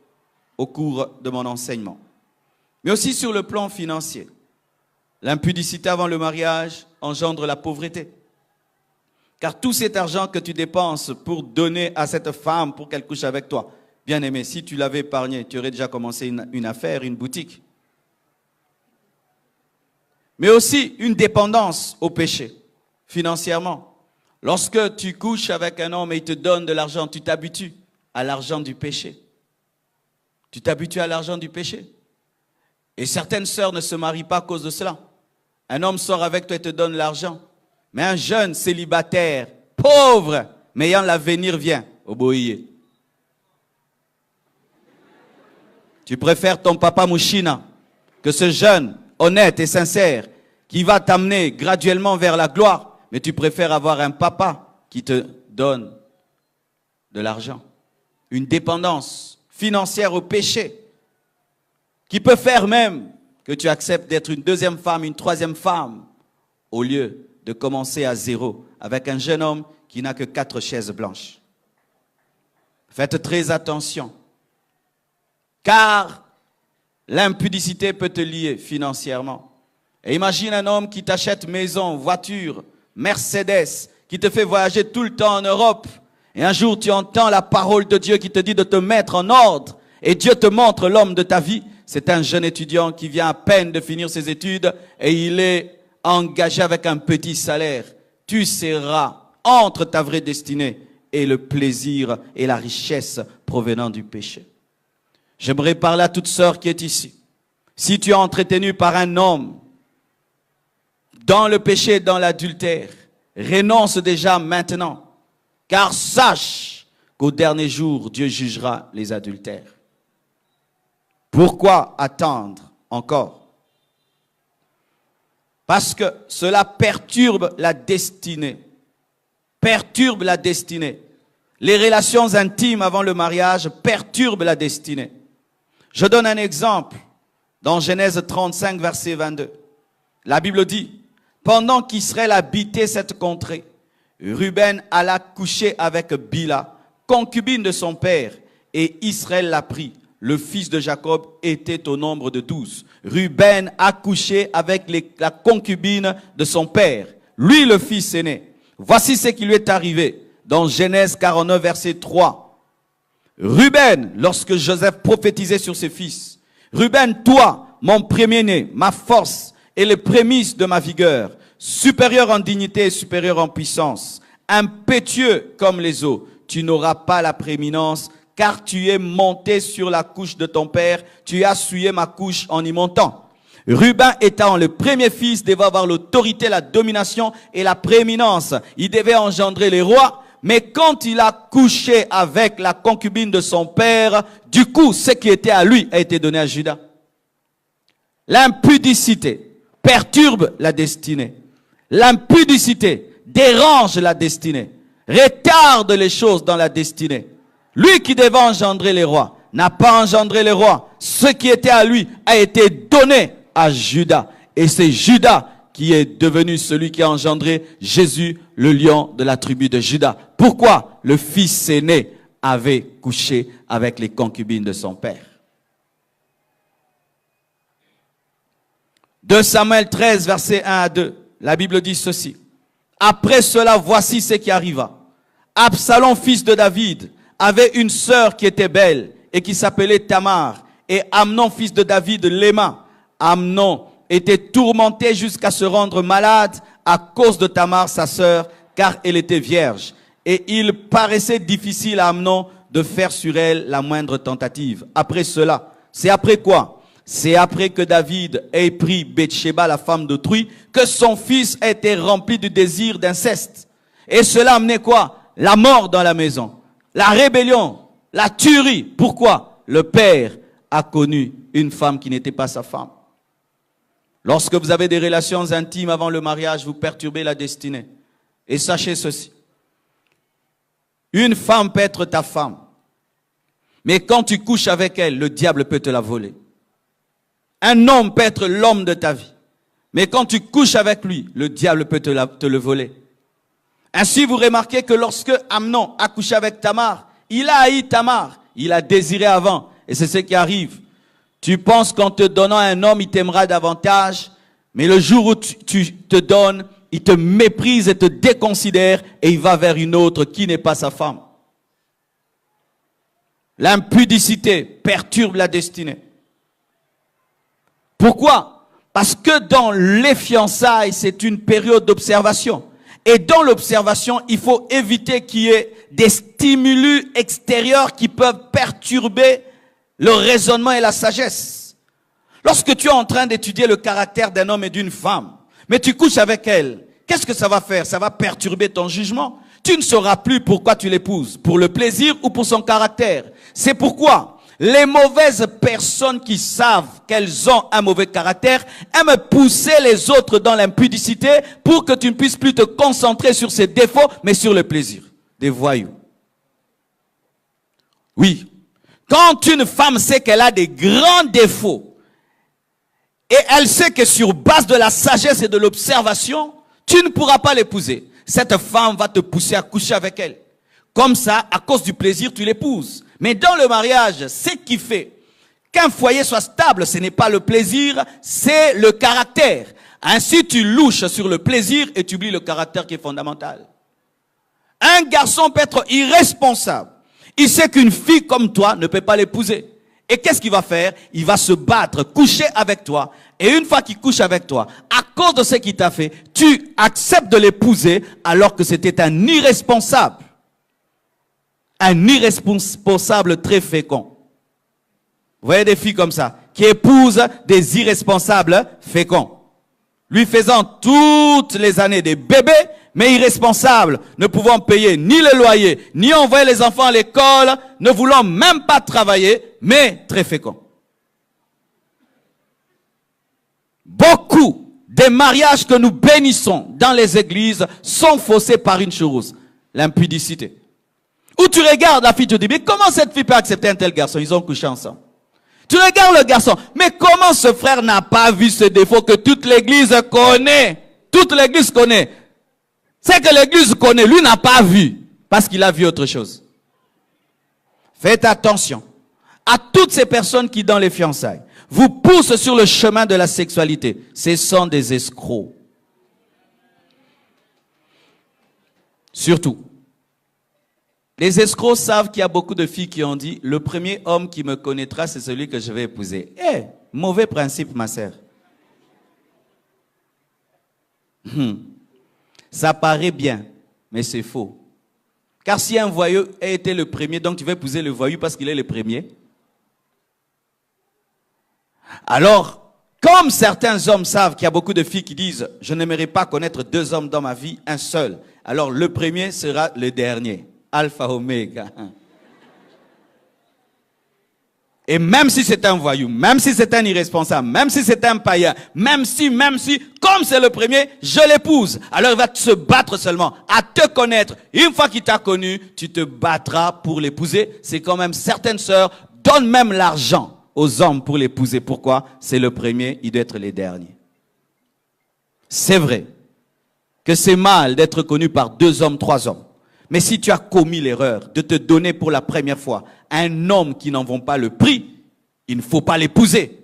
au cours de mon enseignement. Mais aussi sur le plan financier. L'impudicité avant le mariage engendre la pauvreté. Car tout cet argent que tu dépenses pour donner à cette femme pour qu'elle couche avec toi, bien aimé, si tu l'avais épargné, tu aurais déjà commencé une affaire, une boutique. Mais aussi une dépendance au péché, financièrement. Lorsque tu couches avec un homme et il te donne de l'argent, tu t'habitues à l'argent du péché. Tu t'habitues à l'argent du péché. Et certaines sœurs ne se marient pas à cause de cela. Un homme sort avec toi et te donne l'argent. Mais un jeune célibataire, pauvre, mais ayant l'avenir, vient obéir. Tu préfères ton papa Mouchina que ce jeune honnête et sincère qui va t'amener graduellement vers la gloire. Mais tu préfères avoir un papa qui te donne de l'argent. Une dépendance financière au péché qui peut faire même que tu acceptes d'être une deuxième femme, une troisième femme, au lieu de commencer à zéro avec un jeune homme qui n'a que 4 chaises blanches. Faites très attention, car l'impudicité peut te lier financièrement. Et imagine un homme qui t'achète maison, voiture, Mercedes, qui te fait voyager tout le temps en Europe. Et un jour, tu entends la parole de Dieu qui te dit de te mettre en ordre. Et Dieu te montre l'homme de ta vie. C'est un jeune étudiant qui vient à peine de finir ses études et il est engagé avec un petit salaire. Tu seras entre ta vraie destinée et le plaisir et la richesse provenant du péché. J'aimerais parler à toute sœur qui est ici. Si tu es entretenu par un homme dans le péché, dans l'adultère, renonce déjà maintenant. Car sache qu'au dernier jour, Dieu jugera les adultères. Pourquoi attendre encore? Parce que cela perturbe la destinée. Perturbe la destinée. Les relations intimes avant le mariage perturbent la destinée. Je donne un exemple. Dans Genèse 35, verset 22. La Bible dit, pendant qu'Israël habitait cette contrée, Ruben alla coucher avec Bila, concubine de son père, et Israël l'a pris. Le fils de Jacob était au nombre de 12. Ruben a couché avec la concubine de son père, lui le fils aîné. Voici ce qui lui est arrivé dans Genèse 49, verset 3. Ruben, lorsque Joseph prophétisait sur ses fils, Ruben, toi, mon premier-né, ma force et les prémices de ma vigueur, supérieur en dignité et supérieur en puissance, impétueux comme les eaux, tu n'auras pas la prééminence, car tu es monté sur la couche de ton père, tu as souillé ma couche en y montant. Ruben étant le premier fils devait avoir l'autorité, la domination et la prééminence. Il devait engendrer les rois, mais quand il a couché avec la concubine de son père, du coup, ce qui était à lui a été donné à Judas. L'impudicité perturbe la destinée. L'impudicité dérange la destinée, retarde les choses dans la destinée. Lui qui devait engendrer les rois n'a pas engendré les rois. Ce qui était à lui a été donné à Judas. Et c'est Judas qui est devenu celui qui a engendré Jésus, le lion de la tribu de Judas. Pourquoi? Le fils aîné avait couché avec les concubines de son père. 2 Samuel 13, versets 1 à 2. La Bible dit ceci. Après cela, voici ce qui arriva. Absalom, fils de David, avait une sœur qui était belle et qui s'appelait Tamar. Et Amnon, fils de David, l'aima. Amnon était tourmenté jusqu'à se rendre malade à cause de Tamar, sa sœur, car elle était vierge. Et il paraissait difficile à Amnon de faire sur elle la moindre tentative. Après cela, c'est après quoi? C'est après que David ait pris Bathsheba, la femme d'autrui, que son fils a été rempli du désir d'inceste. Et cela amenait quoi? La mort dans la maison, la rébellion, la tuerie. Pourquoi? Le père a connu une femme qui n'était pas sa femme. Lorsque vous avez des relations intimes avant le mariage, vous perturbez la destinée. Et sachez ceci. Une femme peut être ta femme. Mais quand tu couches avec elle, le diable peut te la voler. Un homme peut être l'homme de ta vie. Mais quand tu couches avec lui, le diable peut te le voler. Ainsi, vous remarquez que lorsque Amnon a couché avec Tamar, il a haï Tamar. Il a désiré avant. Et c'est ce qui arrive. Tu penses qu'en te donnant un homme, il t'aimera davantage. Mais le jour où tu te donnes, il te méprise et te déconsidère. Et il va vers une autre qui n'est pas sa femme. L'impudicité perturbe la destinée. Pourquoi? Parce que dans les fiançailles, c'est une période d'observation. Et dans l'observation, il faut éviter qu'il y ait des stimuli extérieurs qui peuvent perturber le raisonnement et la sagesse. Lorsque tu es en train d'étudier le caractère d'un homme et d'une femme, mais tu couches avec elle, qu'est-ce que ça va faire? Ça va perturber ton jugement. Tu ne sauras plus pourquoi tu l'épouses, pour le plaisir ou pour son caractère. C'est pourquoi les mauvaises personnes qui savent qu'elles ont un mauvais caractère aiment pousser les autres dans l'impudicité pour que tu ne puisses plus te concentrer sur ses défauts, mais sur le plaisir. Des voyous. Oui. Quand une femme sait qu'elle a des grands défauts et elle sait que sur base de la sagesse et de l'observation, tu ne pourras pas l'épouser. Cette femme va te pousser à coucher avec elle. Comme ça, à cause du plaisir, tu l'épouses. Mais dans le mariage, ce qui fait qu'un foyer soit stable, ce n'est pas le plaisir, c'est le caractère. Ainsi, tu louches sur le plaisir et tu oublies le caractère qui est fondamental. Un garçon peut être irresponsable. Il sait qu'une fille comme toi ne peut pas l'épouser. Et qu'est-ce qu'il va faire? Il va se battre, coucher avec toi. Et une fois qu'il couche avec toi, à cause de ce qu'il t'a fait, tu acceptes de l'épouser alors que c'était un irresponsable. Un irresponsable très fécond. Vous voyez des filles comme ça, qui épousent des irresponsables féconds. Lui faisant toutes les années des bébés, mais irresponsables, ne pouvant payer ni le loyer, ni envoyer les enfants à l'école, ne voulant même pas travailler, mais très féconds. Beaucoup des mariages que nous bénissons dans les églises sont faussés par une chose, l'impudicité. Où tu regardes la fille, tu te dis, mais comment cette fille peut accepter un tel garçon? Ils ont couché ensemble. Tu regardes le garçon, mais comment ce frère n'a pas vu ce défaut que toute l'église connaît? Toute l'église connaît. C'est que l'église connaît, lui n'a pas vu, parce qu'il a vu autre chose. Faites attention à toutes ces personnes qui, dans les fiançailles, vous poussent sur le chemin de la sexualité. Ce sont des escrocs. Surtout, les escrocs savent qu'il y a beaucoup de filles qui ont dit « Le premier homme qui me connaîtra, c'est celui que je vais épouser. » Eh, mauvais principe, ma sœur. Ça paraît bien, mais c'est faux. Car si un voyou a été le premier, donc tu vas épouser le voyou parce qu'il est le premier. Alors, comme certains hommes savent qu'il y a beaucoup de filles qui disent « Je n'aimerais pas connaître deux hommes dans ma vie, un seul. » Alors le premier sera le dernier. Alpha Oméga. Et même si c'est un voyou, même si c'est un irresponsable, même si c'est un païen, même si, comme c'est le premier, je l'épouse. Alors il va se battre seulement à te connaître. Une fois qu'il t'a connu, tu te battras pour l'épouser. C'est quand même certaines sœurs donnent même l'argent aux hommes pour l'épouser. Pourquoi? C'est le premier, il doit être les derniers. C'est vrai que c'est mal d'être connu par 2 hommes, 3 hommes. Mais si tu as commis l'erreur de te donner pour la première fois un homme qui n'en vaut pas le prix, il ne faut pas l'épouser.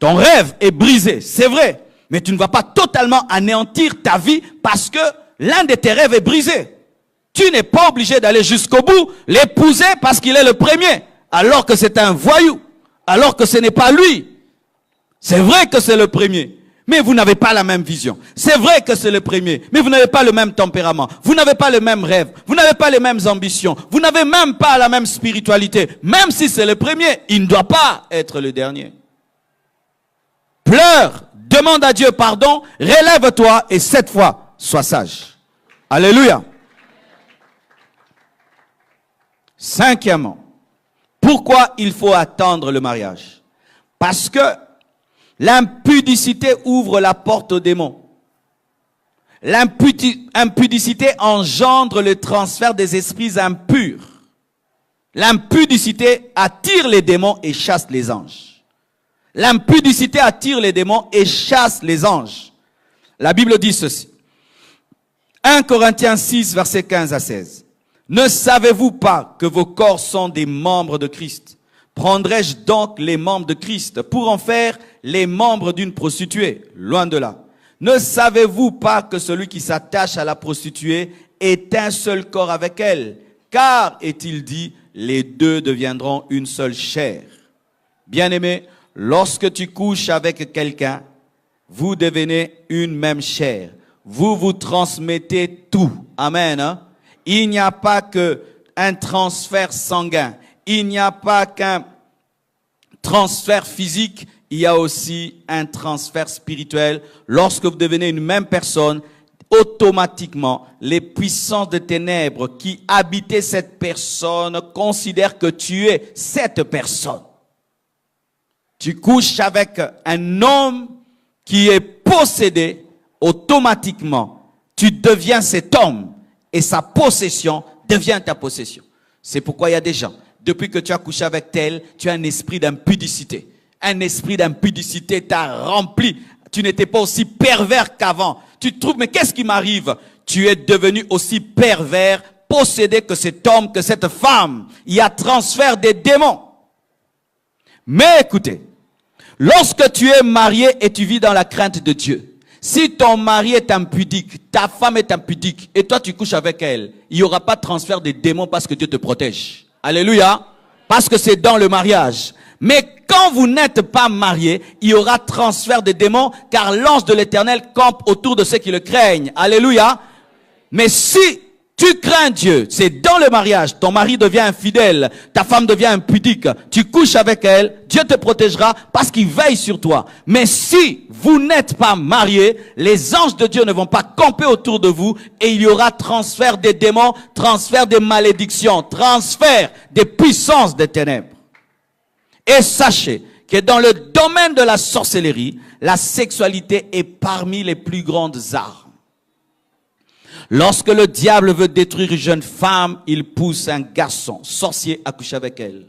Ton rêve est brisé, c'est vrai, mais tu ne vas pas totalement anéantir ta vie parce que l'un de tes rêves est brisé. Tu n'es pas obligé d'aller jusqu'au bout, l'épouser parce qu'il est le premier, alors que c'est un voyou, alors que ce n'est pas lui. C'est vrai que c'est le premier. Mais vous n'avez pas la même vision. C'est vrai que c'est le premier, mais vous n'avez pas le même tempérament. Vous n'avez pas le même rêve. Vous n'avez pas les mêmes ambitions. Vous n'avez même pas la même spiritualité. Même si c'est le premier, il ne doit pas être le dernier. Pleure, demande à Dieu pardon, relève-toi et cette fois, sois sage. Alléluia. Cinquièmement, pourquoi il faut attendre le mariage? Parce que l'impudicité ouvre la porte aux démons. L'impudicité engendre le transfert des esprits impurs. L'impudicité attire les démons et chasse les anges. L'impudicité attire les démons et chasse les anges. La Bible dit ceci. 1 Corinthiens 6, versets 15 à 16. Ne savez-vous pas que vos corps sont des membres de Christ? Prendrais-je donc les membres de Christ pour en faire les membres d'une prostituée? Loin de là. Ne savez-vous pas que celui qui s'attache à la prostituée est un seul corps avec elle? Car, est-il dit, les deux deviendront une seule chair. Bien-aimé, lorsque tu couches avec quelqu'un, vous devenez une même chair. Vous vous transmettez tout. Amen. Hein? Il n'y a pas qu'un transfert sanguin. Il n'y a pas qu'un transfert physique, il y a aussi un transfert spirituel. Lorsque vous devenez une même personne, automatiquement, les puissances de ténèbres qui habitaient cette personne considèrent que tu es cette personne. Tu couches avec un homme qui est possédé, automatiquement, tu deviens cet homme et sa possession devient ta possession. C'est pourquoi il y a des gens, depuis que tu as couché avec tel, tu as un esprit d'impudicité. Un esprit d'impudicité t'a rempli. Tu n'étais pas aussi pervers qu'avant. Tu te trouves, mais qu'est-ce qui m'arrive? Tu es devenu aussi pervers, possédé que cet homme, que cette femme. Il y a transfert des démons. Mais écoutez, lorsque tu es marié et tu vis dans la crainte de Dieu, si ton mari est impudique, ta femme est impudique, et toi tu couches avec elle, il n'y aura pas de transfert des démons parce que Dieu te protège. Alléluia. Parce que c'est dans le mariage. Mais quand vous n'êtes pas marié, il y aura transfert de démons, car l'ange de l'Éternel campe autour de ceux qui le craignent. Alléluia. Mais si tu crains Dieu, c'est dans le mariage, ton mari devient infidèle, ta femme devient impudique, tu couches avec elle, Dieu te protégera parce qu'il veille sur toi. Mais si vous n'êtes pas marié, les anges de Dieu ne vont pas camper autour de vous et il y aura transfert des démons, transfert des malédictions, transfert des puissances des ténèbres. Et sachez que dans le domaine de la sorcellerie, la sexualité est parmi les plus grandes armes. Lorsque le diable veut détruire une jeune femme, il pousse un garçon sorcier à coucher avec elle.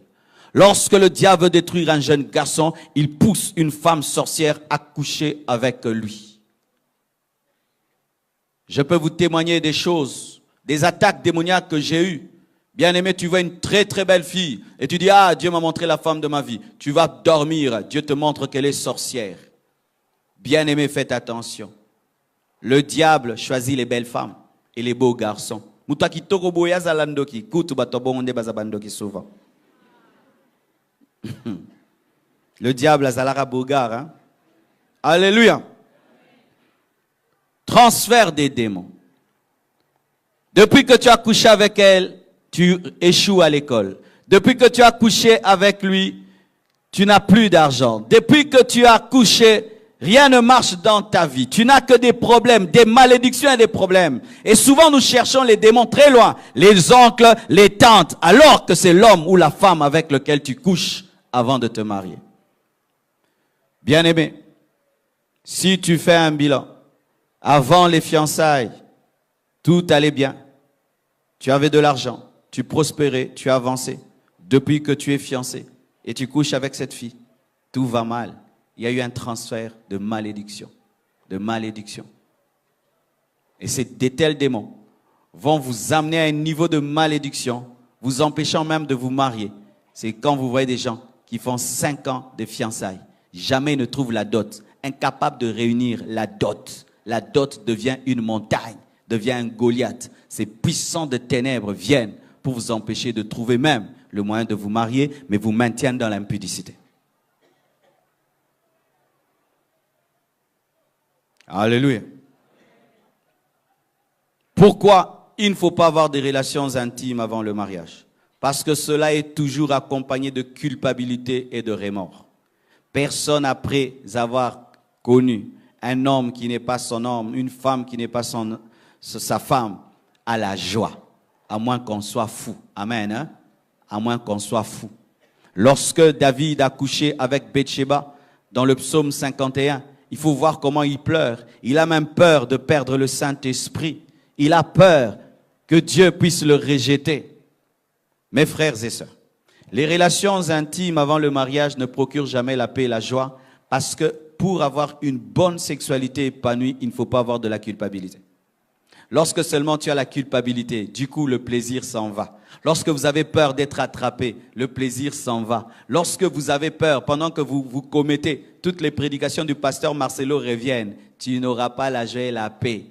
Lorsque le diable veut détruire un jeune garçon, il pousse une femme sorcière à coucher avec lui. Je peux vous témoigner des choses, des attaques démoniaques que j'ai eues. Bien-aimé, tu vois une très très belle fille et tu dis, ah, Dieu m'a montré la femme de ma vie. Tu vas dormir, Dieu te montre qu'elle est sorcière. Bien-aimé, faites attention. Le diable choisit les belles femmes et les beaux garçons. Le diable a zalara bogar, hein? Alléluia. Transfert des démons. Depuis que tu as couché avec elle, tu échoues à l'école. Depuis que tu as couché avec lui, tu n'as plus d'argent. Depuis que tu as couché, rien ne marche dans ta vie. Tu n'as que des problèmes, des malédictions et des problèmes. Et souvent nous cherchons les démons très loin. Les oncles, les tantes, alors que c'est l'homme ou la femme avec lequel tu couches avant de te marier. Bien-aimé, si tu fais un bilan, avant les fiançailles, tout allait bien. Tu avais de l'argent, tu prospérais, tu avançais. Depuis que tu es fiancé et tu couches avec cette fille, tout va mal. Il y a eu un transfert de malédiction. De malédiction. Et de tels démons vont vous amener à un niveau de malédiction, vous empêchant même de vous marier. C'est quand vous voyez des gens qui font 5 ans de fiançailles. Jamais ne trouvent la dot. Incapables de réunir la dot. La dot devient une montagne, devient un Goliath. Ces puissants de ténèbres viennent pour vous empêcher de trouver même le moyen de vous marier, mais vous maintiennent dans l'impudicité. Alléluia. Pourquoi il ne faut pas avoir des relations intimes avant le mariage? Parce que cela est toujours accompagné de culpabilité et de remords. Personne après avoir connu un homme qui n'est pas son homme, une femme qui n'est pas sa femme, a la joie, à moins qu'on soit fou. Amen. Hein? À moins qu'on soit fou. Lorsque David a couché avec Bathsheba, dans le psaume 51, il faut voir comment il pleure. Il a même peur de perdre le Saint-Esprit. Il a peur que Dieu puisse le rejeter. Mes frères et sœurs, les relations intimes avant le mariage ne procurent jamais la paix et la joie parce que pour avoir une bonne sexualité épanouie, il ne faut pas avoir de la culpabilité. Lorsque seulement tu as la culpabilité, du coup le plaisir s'en va. Lorsque vous avez peur d'être attrapé, le plaisir s'en va. Lorsque vous avez peur, pendant que vous commettez, toutes les prédications du pasteur Marcelo reviennent, tu n'auras pas la joie et la paix.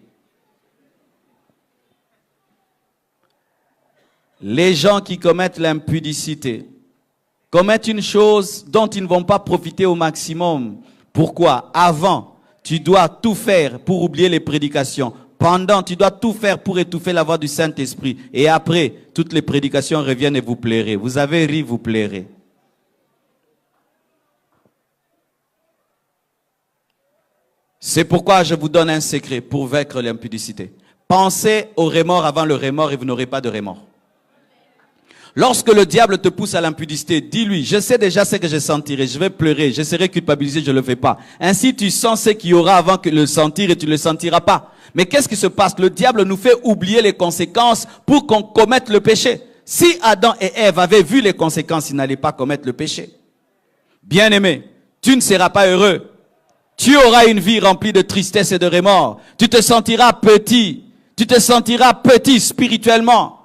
Les gens qui commettent l'impudicité commettent une chose dont ils ne vont pas profiter au maximum. Pourquoi? Avant, tu dois tout faire pour oublier les prédications. Pendant, tu dois tout faire pour étouffer la voix du Saint-Esprit. Et après, toutes les prédications reviennent et vous plairez. Vous avez ri, vous plairez. C'est pourquoi je vous donne un secret pour vaincre l'impudicité. Pensez au remords avant le remords et vous n'aurez pas de remords. Lorsque le diable te pousse à l'impudicité, dis-lui, je sais déjà ce que je sentirai, je vais pleurer, je serai culpabilisé, je ne le fais pas. Ainsi, tu sens ce qu'il y aura avant que le sentir et tu ne le sentiras pas. Mais qu'est-ce qui se passe? Le diable nous fait oublier les conséquences pour qu'on commette le péché. Si Adam et Ève avaient vu les conséquences, ils n'allaient pas commettre le péché. Bien-aimé, tu ne seras pas heureux. Tu auras une vie remplie de tristesse et de remords. Tu te sentiras petit. Tu te sentiras petit spirituellement.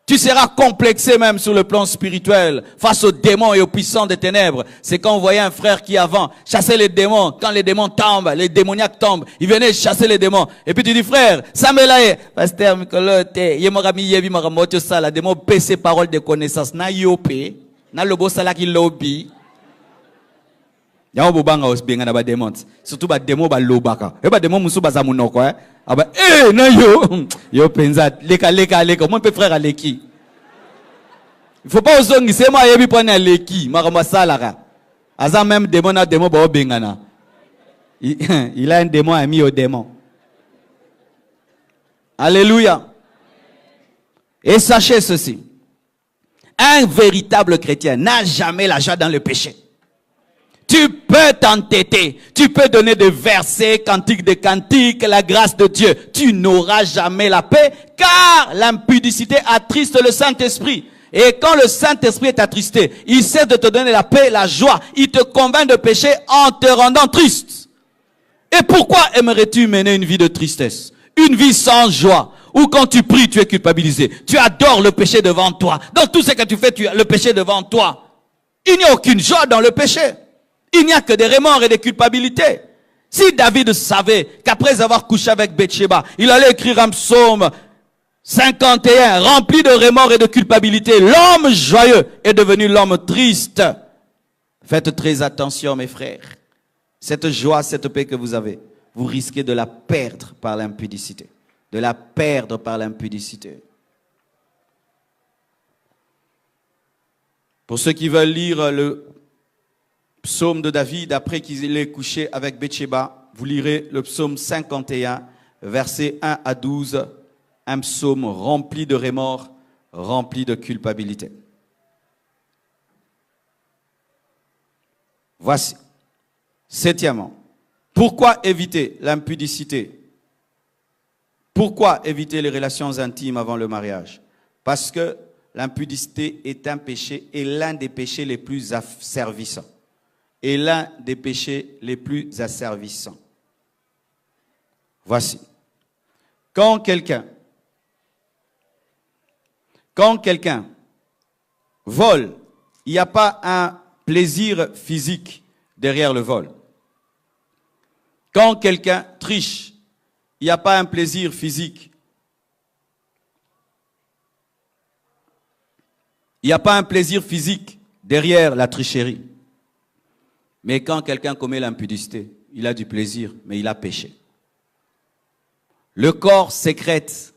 Tu seras complexé même sur le plan spirituel face aux démons et aux puissants des ténèbres. C'est quand on voyait un frère qui avant chassait les démons. Quand les démons tombent, les démoniaques tombent, il venait chasser les démons. Et puis tu dis, frère, ça me l'a pasteur Mikolote, yemorami yebi maramoto sala, démon PC parole de connaissance, na yopé, na lobo sala ki lobby. Yao bobanga osbenga na ba démons. Surtout ba démon ba lobaka. E ba démon musu baza munoko aba na yo penza leka mon frère aleki. Il faut pas osongisa ma yebi pone aleki makamba salaka. Aza même démon na démon ba obengana. Il a un démon ami au démon. Alléluia. Et sachez ceci. Un véritable chrétien n'a jamais la joie dans le péché. Tu peux t'entêter, tu peux donner des versets, cantiques de cantiques, la grâce de Dieu. Tu n'auras jamais la paix, car l'impudicité attriste le Saint-Esprit. Et quand le Saint-Esprit est attristé, il cesse de te donner la paix, la joie. Il te convainc de pécher en te rendant triste. Et pourquoi aimerais-tu mener une vie de tristesse? une vie sans joie, ou quand tu pries, tu es culpabilisé. Tu adores le péché devant toi. Dans tout ce que tu fais, tu as le péché devant toi. Il n'y a aucune joie dans le péché. Il n'y a que des remords et des culpabilités. Si David savait qu'après avoir couché avec Bathsheba, il allait écrire un psaume 51, rempli de remords et de culpabilité, l'homme joyeux est devenu l'homme triste. Faites très attention, mes frères. Cette joie, cette paix que vous avez, vous risquez de la perdre par l'impudicité. De la perdre par l'impudicité. Pour ceux qui veulent lire le psaume de David, après qu'il ait couché avec Bathsheba, vous lirez le psaume 51, versets 1 à 12, un psaume rempli de remords, rempli de culpabilité. Voici. Septièmement, pourquoi éviter l'impudicité? Pourquoi éviter les relations intimes avant le mariage? Parce que l'impudicité est un péché et l'un des péchés les plus asservissants. Et l'un des péchés les plus asservissants. Voici. Quand quelqu'un vole, il n'y a pas un plaisir physique derrière le vol. Quand quelqu'un triche, il n'y a pas un plaisir physique. Il n'y a pas un plaisir physique derrière la tricherie. Mais quand quelqu'un commet l'impudicité, il a du plaisir, mais il a péché. Le corps sécrète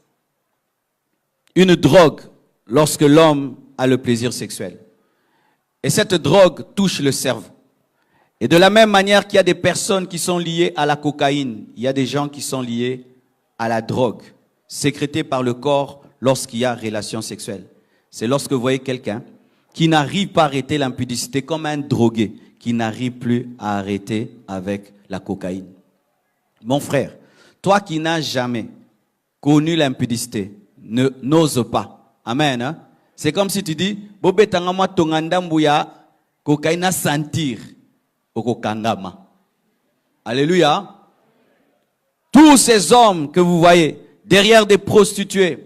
une drogue lorsque l'homme a le plaisir sexuel. Et cette drogue touche le cerveau. Et de la même manière qu'il y a des personnes qui sont liées à la cocaïne, il y a des gens qui sont liés à la drogue, sécrétée par le corps lorsqu'il y a relation sexuelle. C'est lorsque vous voyez quelqu'un qui n'arrive pas à arrêter l'impudicité comme un drogué, qui n'arrive plus à arrêter avec la cocaïne. Mon frère, toi qui n'as jamais connu l'impudicité, n'ose pas. Amen. Hein? C'est comme si tu dis, Bobé tangama tongandambuya, cocaïne sentir. Alléluia. Tous ces hommes que vous voyez derrière des prostituées,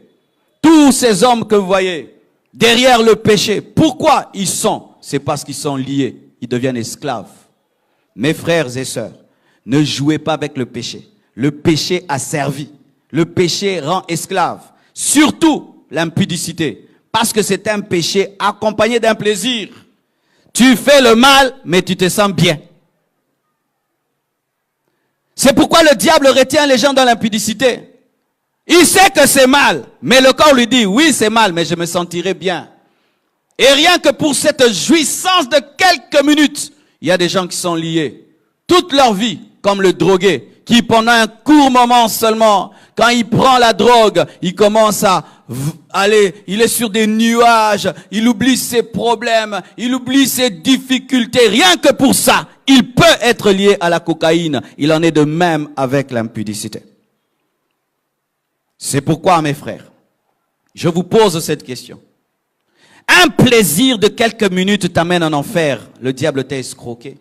tous ces hommes que vous voyez derrière le péché, pourquoi ils sont? C'est parce qu'ils sont liés, ils deviennent esclaves. Mes frères et sœurs, ne jouez pas avec le péché. Le péché a servi. Le péché rend esclave. Surtout l'impudicité, parce que c'est un péché accompagné d'un plaisir. Tu fais le mal, mais tu te sens bien. C'est pourquoi le diable retient les gens dans l'impudicité. Il sait que c'est mal, mais le corps lui dit, oui, c'est mal, mais je me sentirai bien. Et rien que pour cette jouissance de quelques minutes, il y a des gens qui sont liés toute leur vie, comme le drogué, qui pendant un court moment seulement, quand il prend la drogue, il commence à aller, il est sur des nuages, il oublie ses problèmes, il oublie ses difficultés. Rien que pour ça, il peut être lié à la cocaïne. Il en est de même avec l'impudicité. C'est pourquoi, mes frères, je vous pose cette question. Un plaisir de quelques minutes t'amène en enfer. Le diable t'a escroqué.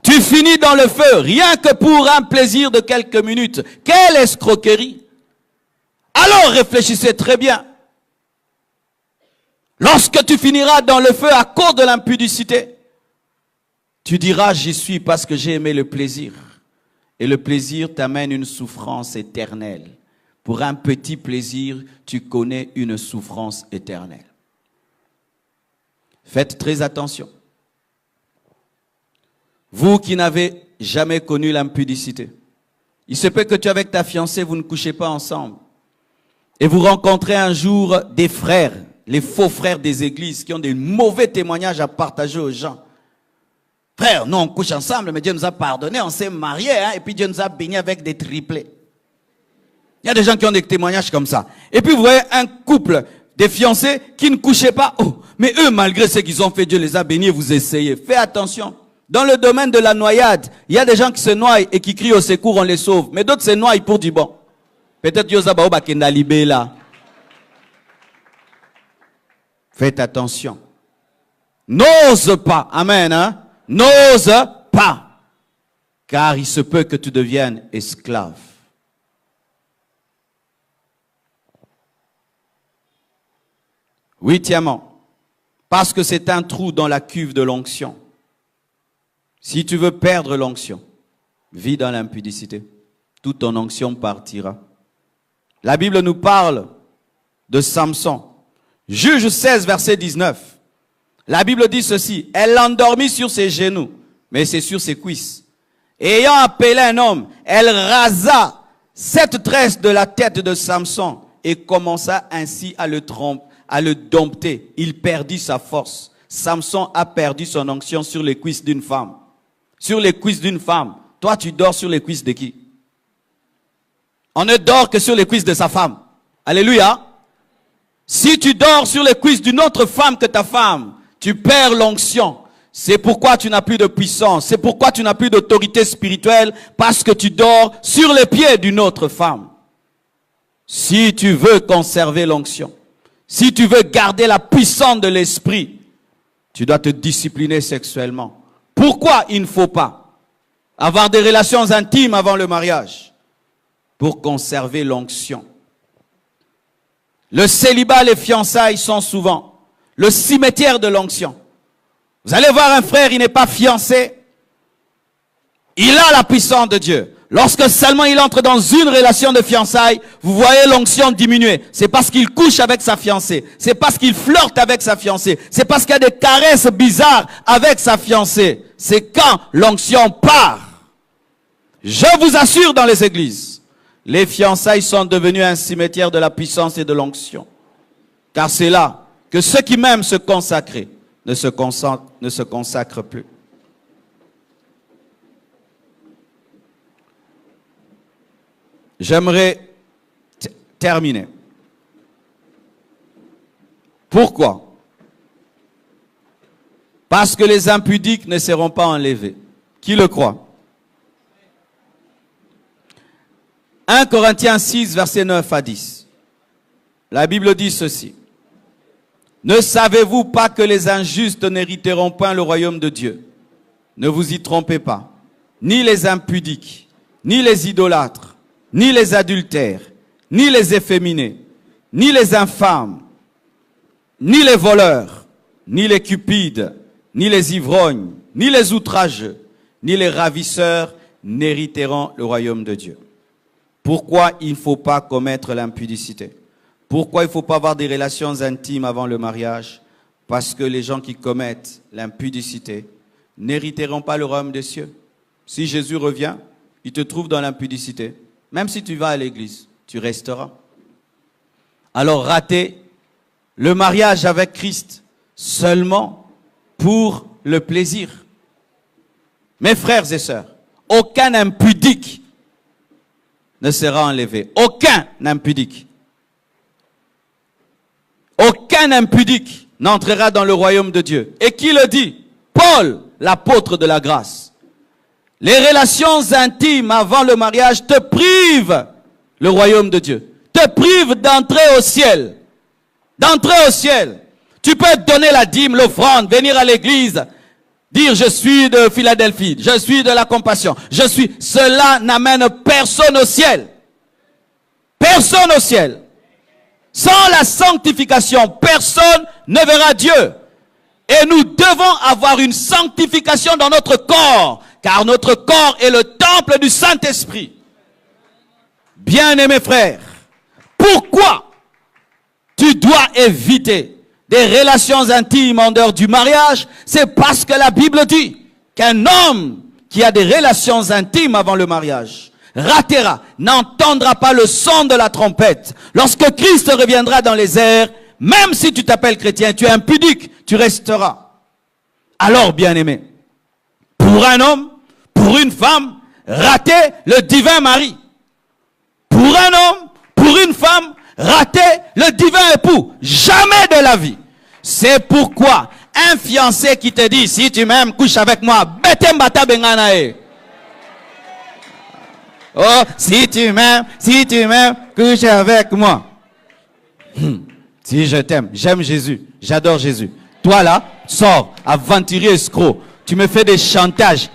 Tu finis dans le feu, rien que pour un plaisir de quelques minutes. Quelle escroquerie! Alors réfléchissez très bien. Lorsque tu finiras dans le feu à cause de l'impudicité, tu diras, j'y suis parce que j'ai aimé le plaisir. Et le plaisir t'amène une souffrance éternelle. Pour un petit plaisir, tu connais une souffrance éternelle. Faites très attention. Vous qui n'avez jamais connu l'impudicité, il se peut que tu avec ta fiancée, vous ne couchez pas ensemble. Et vous rencontrez un jour des frères, les faux frères des églises, qui ont des mauvais témoignages à partager aux gens. Frère, nous on couche ensemble, mais Dieu nous a pardonné, on s'est mariés, hein, et puis Dieu nous a bénis avec des triplés. Il y a des gens qui ont des témoignages comme ça. Et puis vous voyez un couple, des fiancés, qui ne couchaient pas. Oh, mais eux, malgré ce qu'ils ont fait, Dieu les a bénis et vous essayez. Faites attention. Dans le domaine de la noyade, il y a des gens qui se noient et qui crient au secours, on les sauve. Mais d'autres se noient pour du bon. Peut-être Yosaba Oba Kendalibé là. Faites attention. N'ose pas. Amen. Hein? N'ose pas. Car il se peut que tu deviennes esclave. Huitièmement, parce que c'est un trou dans la cuve de l'onction. Si tu veux perdre l'onction, vis dans l'impudicité. Toute ton onction partira. La Bible nous parle de Samson. Juge 16, verset 19. La Bible dit ceci. Elle l'endormit sur ses genoux, mais c'est sur ses cuisses. Et ayant appelé un homme, elle rasa 7 tresses de la tête de Samson et commença ainsi à le dompter. Il perdit sa force. Samson a perdu son onction sur les cuisses d'une femme. Sur les cuisses d'une femme. Toi, tu dors sur les cuisses de qui? On ne dort que sur les cuisses de sa femme. Alléluia. Si tu dors sur les cuisses d'une autre femme que ta femme, tu perds l'onction. C'est pourquoi tu n'as plus de puissance. C'est pourquoi tu n'as plus d'autorité spirituelle, parce que tu dors sur les pieds d'une autre femme. Si tu veux conserver l'onction, si tu veux garder la puissance de l'esprit, tu dois te discipliner sexuellement. Pourquoi il ne faut pas avoir des relations intimes avant le mariage? Pour conserver l'onction. Le célibat, les fiançailles sont souvent le cimetière de l'onction. Vous allez voir un frère, il n'est pas fiancé. Il a la puissance de Dieu. Lorsque seulement il entre dans une relation de fiançailles, vous voyez l'onction diminuer. C'est parce qu'il couche avec sa fiancée. C'est parce qu'il flirte avec sa fiancée. C'est parce qu'il y a des caresses bizarres avec sa fiancée. C'est quand l'onction part. Je vous assure, dans les églises, les fiançailles sont devenues un cimetière de la puissance et de l'onction. Car c'est là que ceux qui m'aiment se consacrer ne se consacrent plus. J'aimerais terminer. Pourquoi? Parce que les impudiques ne seront pas enlevés. Qui le croit? 1 Corinthiens 6, versets 9 à 10. La Bible dit ceci. Ne savez-vous pas que les injustes n'hériteront pas le royaume de Dieu? Ne vous y trompez pas. Ni les impudiques, ni les idolâtres, ni les adultères, ni les efféminés, ni les infâmes, ni les voleurs, ni les cupides, ni les ivrognes, ni les outrageux, ni les ravisseurs n'hériteront le royaume de Dieu. Pourquoi il ne faut pas commettre l'impudicité? Pourquoi il ne faut pas avoir des relations intimes avant le mariage? Parce que les gens qui commettent l'impudicité n'hériteront pas le royaume des cieux. Si Jésus revient, il te trouve dans l'impudicité. Même si tu vas à l'église, tu resteras. Alors ratez le mariage avec Christ seulement pour le plaisir. Mes frères et sœurs, aucun impudique ne sera enlevé. Aucun impudique. Aucun impudique n'entrera dans le royaume de Dieu. Et qui le dit? Paul, l'apôtre de la grâce. Les relations intimes avant le mariage te privent le royaume de Dieu. Te privent d'entrer au ciel. D'entrer au ciel. Tu peux donner la dîme, l'offrande, venir à l'église, dire je suis de Philadelphie, je suis de la compassion, je suis... Cela n'amène personne au ciel. Personne au ciel. Sans la sanctification, personne ne verra Dieu. Et nous devons avoir une sanctification dans notre corps, car notre corps est le temple du Saint-Esprit. Bien-aimés frères, pourquoi tu dois éviter des relations intimes en dehors du mariage? C'est parce que la Bible dit qu'un homme qui a des relations intimes avant le mariage ratera, n'entendra pas le son de la trompette. Lorsque Christ reviendra dans les airs, même si tu t'appelles chrétien, tu es impudique, tu resteras. Alors, bien-aimé, pour un homme, pour une femme, rater le divin mari. Pour un homme, pour une femme, rater le divin époux. Jamais de la vie. C'est pourquoi un fiancé qui te dit, si tu m'aimes, couche avec moi. Betembata benganae. Oh, si tu m'aimes, couche avec moi. Si je t'aime, j'aime Jésus, j'adore Jésus. Toi là, sors, aventurier escroc. Tu me fais des chantages.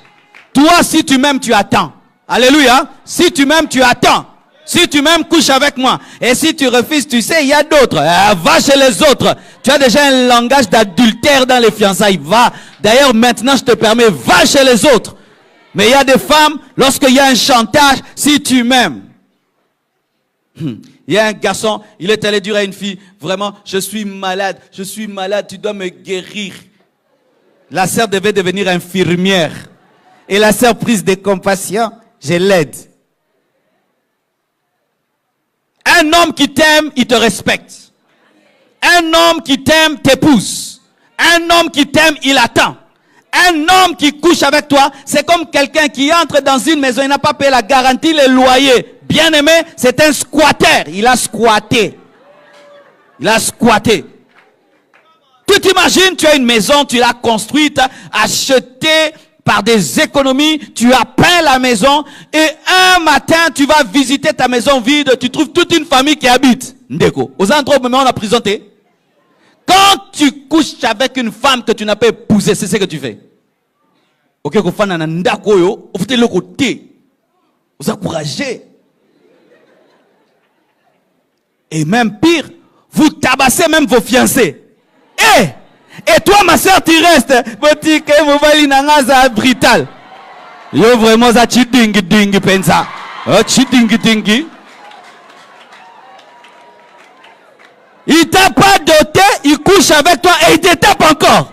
Toi, si tu m'aimes, tu attends. Alléluia. Si tu m'aimes, tu attends. Si tu m'aimes, couche avec moi. Et si tu refuses, tu sais, il y a d'autres. Va chez les autres. Tu as déjà un langage d'adultère dans les fiançailles. Va. D'ailleurs, maintenant, je te permets, va chez les autres. Mais il y a des femmes, lorsqu'il y a un chantage, si tu m'aimes. Il y a un garçon, il est allé dire à une fille, vraiment, je suis malade, tu dois me guérir. La sœur devait devenir infirmière. Et la sœur, prise de compassion, je l'aide. Un homme qui t'aime, il te respecte. Un homme qui t'aime, t'épouse. Un homme qui t'aime, il attend. Un homme qui couche avec toi, c'est comme quelqu'un qui entre dans une maison, il n'a pas payé la garantie, le loyer. Bien aimé, c'est un squatter. Il a squatté. Il a squatté. Tu t'imagines, tu as une maison, tu l'as construite, achetée par des économies, tu as peint la maison, et un matin, tu vas visiter ta maison vide, tu trouves toute une famille qui habite. Ndeko. Aux endroits où on a présenté. Quand tu couches avec une femme que tu n'as pas épousée, c'est ce que tu fais. Ok, vous faites un ndako yo, vous faites le côté. Vous encouragez. Et même pire, vous tabassez même vos fiancés. Et toi, ma soeur, tu restes. Boutique, mobile, nangaza, brutal. Yo, vraiment, ça, chidingi, pensa. Chidingi. Il t'a pas doté, il couche avec toi et il te tape encore.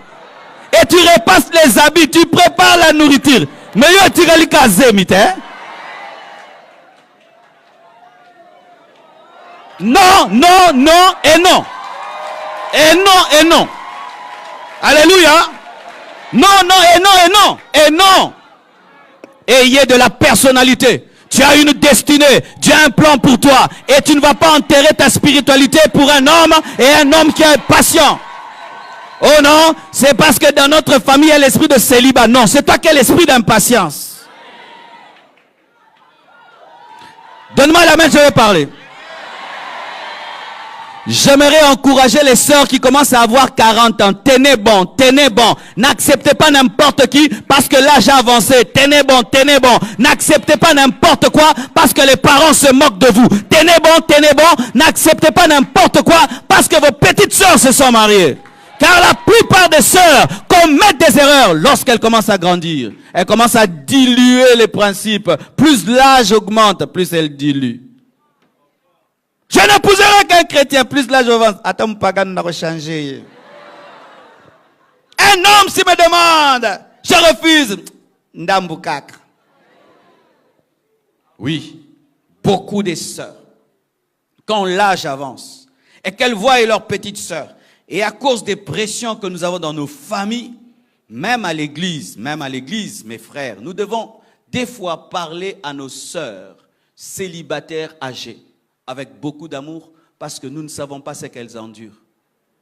Et tu repasses les habits, tu prépares la nourriture. Mais yo, tu relis kazemite, hein? Non, non, non et non. Et non, et non. Alléluia. Non, non, et non, et non. Et non. Ayez de la personnalité. Tu as une destinée. Dieu a un plan pour toi. Et tu ne vas pas enterrer ta spiritualité pour un homme et un homme qui est patient. Oh non, c'est parce que dans notre famille, il y a l'esprit de célibat. Non, c'est toi qui as l'esprit d'impatience. Donne-moi la main, je vais parler. J'aimerais encourager les sœurs qui commencent à avoir 40 ans. Tenez bon, tenez bon. N'acceptez pas n'importe qui parce que l'âge a avancé. Tenez bon, tenez bon. N'acceptez pas n'importe quoi parce que les parents se moquent de vous. Tenez bon, tenez bon. N'acceptez pas n'importe quoi parce que vos petites sœurs se sont mariées. Car la plupart des sœurs commettent des erreurs lorsqu'elles commencent à grandir. Elles commencent à diluer les principes. Plus l'âge augmente, plus elles diluent. Je n'épouserai qu'un chrétien, plus l'âge avance. Attends, pagan n'a pas changé. Un homme s'il me demande, je refuse. Ndambukak. Oui, beaucoup de sœurs, quand l'âge avance, et qu'elles voient leurs petites sœurs, et à cause des pressions que nous avons dans nos familles, même à l'église, mes frères, nous devons des fois parler à nos sœurs célibataires âgées, avec beaucoup d'amour, parce que nous ne savons pas ce qu'elles endurent.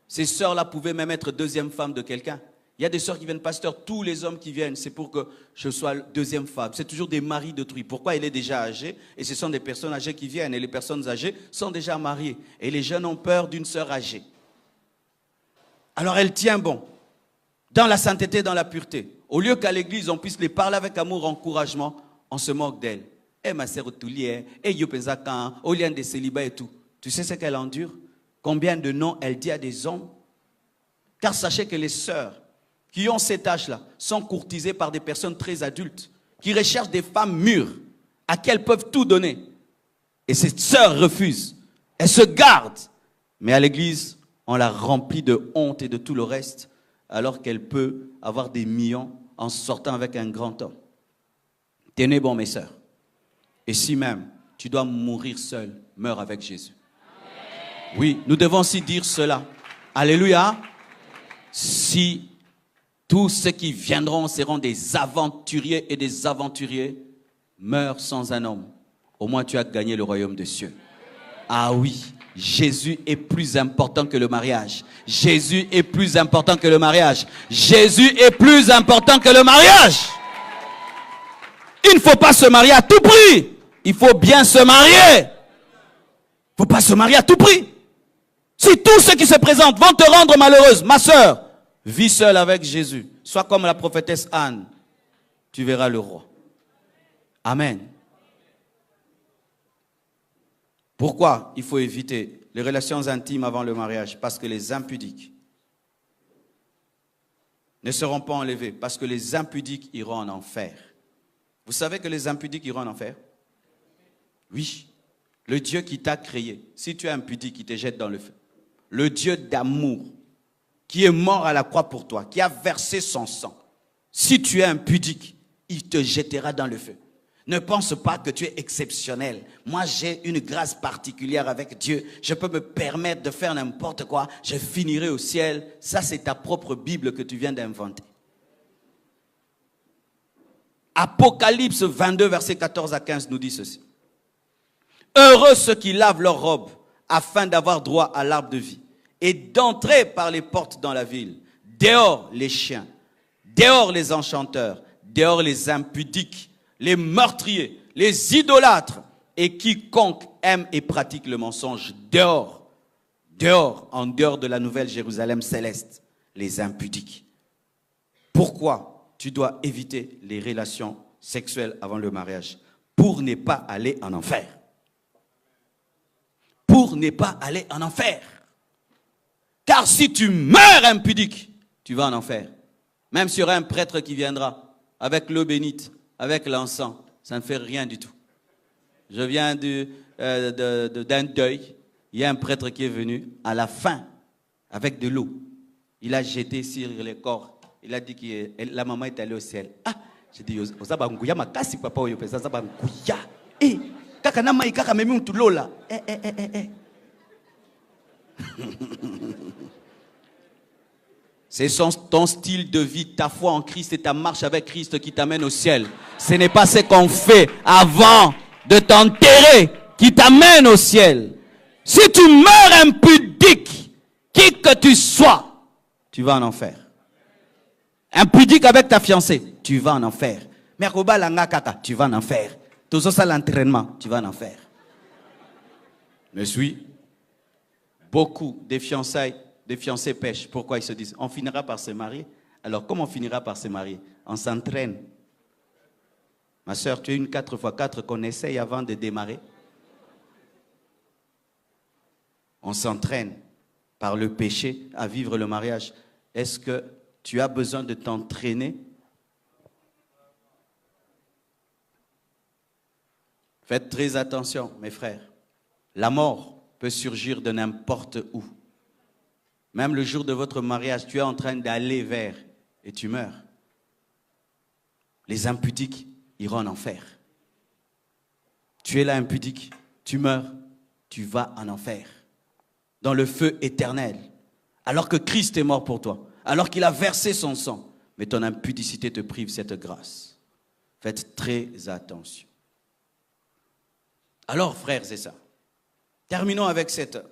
Ces sœurs-là pouvaient même être deuxième femme de quelqu'un. Il y a des sœurs qui viennent, pasteur, tous les hommes qui viennent, c'est pour que je sois deuxième femme. C'est toujours des maris d'autrui. Pourquoi? Il est déjà âgé, et ce sont des personnes âgées qui viennent, et les personnes âgées sont déjà mariées. Et les jeunes ont peur d'une sœur âgée. Alors elle tient bon, dans la sainteté, dans la pureté. Au lieu qu'à l'église, on puisse les parler avec amour, encouragement, on se moque d'elle. Eh ma sœur Toulier, eh Yopenzakan, au lien des célibats et tout. Tu sais ce qu'elle endure? Combien de noms elle dit à des hommes? Car sachez que les sœurs qui ont cet âge-là sont courtisées par des personnes très adultes, qui recherchent des femmes mûres, à qui elles peuvent tout donner. Et ces sœurs refusent. Elles se gardent. Mais à l'église, on la remplit de honte et de tout le reste, alors qu'elle peut avoir des millions en sortant avec un grand homme. Tenez bon, mes sœurs. Et si même tu dois mourir seul, meurs avec Jésus. Amen. Oui, nous devons aussi dire cela. Alléluia. Si tous ceux qui viendront seront des aventuriers et des aventuriers, meurs sans un homme, au moins tu as gagné le royaume des cieux. Ah oui, Jésus est plus important que le mariage. Jésus est plus important que le mariage. Jésus est plus important que le mariage. Il ne faut pas se marier à tout prix. Il faut bien se marier. Il ne faut pas se marier à tout prix. Si tous ceux qui se présentent vont te rendre malheureuse, ma sœur, vis seule avec Jésus. Sois comme la prophétesse Anne. Tu verras le roi. Amen. Pourquoi il faut éviter les relations intimes avant le mariage? Parce que les impudiques ne seront pas enlevés, parce que les impudiques iront en enfer. Vous savez que les impudiques iront en enfer? Oui. Le Dieu qui t'a créé, si tu es impudique, il te jette dans le feu. Le Dieu d'amour, qui est mort à la croix pour toi, qui a versé son sang, si tu es impudique, il te jettera dans le feu. Ne pense pas que tu es exceptionnel. Moi, j'ai une grâce particulière avec Dieu. Je peux me permettre de faire n'importe quoi. Je finirai au ciel. Ça, c'est ta propre Bible que tu viens d'inventer. Apocalypse 22, versets 14 à 15 nous dit ceci. Heureux ceux qui lavent leurs robes afin d'avoir droit à l'arbre de vie et d'entrer par les portes dans la ville. Dehors les chiens, dehors les enchanteurs, dehors les impudiques, les meurtriers, les idolâtres et quiconque aime et pratique le mensonge. Dehors, dehors, en dehors de la nouvelle Jérusalem céleste, les impudiques. Pourquoi tu dois éviter les relations sexuelles avant le mariage? Pour ne pas aller en enfer. Pour ne pas aller en enfer. Car si tu meurs impudique, tu vas en enfer. Même s'il y aura un prêtre qui viendra avec l'eau bénite, avec l'encens, ça ne fait rien du tout. Je viens d'un deuil. Il y a un prêtre qui est venu à la fin avec de l'eau. Il a jeté sur les corps. Il a dit que la maman est allée au ciel. Ah, j'ai dit, Osabangouya, ma kasi papa oyo pesa Osabangouya. Eh, kaka na mai kaka memi mtu lola. C'est ton style de vie, ta foi en Christ et ta marche avec Christ qui t'amène au ciel. Ce n'est pas ce qu'on fait avant de t'enterrer qui t'amène au ciel. Si tu meurs impudique, qui que tu sois, tu vas en enfer. Impudique avec ta fiancée, tu vas en enfer. Merkoba langa kaka, tu vas en enfer. Tout ça, l'entraînement, tu vas en enfer. Mais oui, beaucoup des fiancés pêchent. Pourquoi ils se disent? On finira par se marier. Alors, comment on finira par se marier? On s'entraîne. Ma soeur, tu es une 4x4 qu'on essaye avant de démarrer. On s'entraîne par le péché à vivre le mariage. Est-ce que tu as besoin de t'entraîner? Faites très attention, mes frères. La mort peut surgir de n'importe où. Même le jour de votre mariage, tu es en train d'aller vers et tu meurs. Les impudiques iront en enfer. Tu es là impudique, tu meurs, tu vas en enfer. Dans le feu éternel. Alors que Christ est mort pour toi. Alors qu'il a versé son sang. Mais ton impudicité te prive cette grâce. Faites très attention. Alors, frères et sœurs, terminons avec cette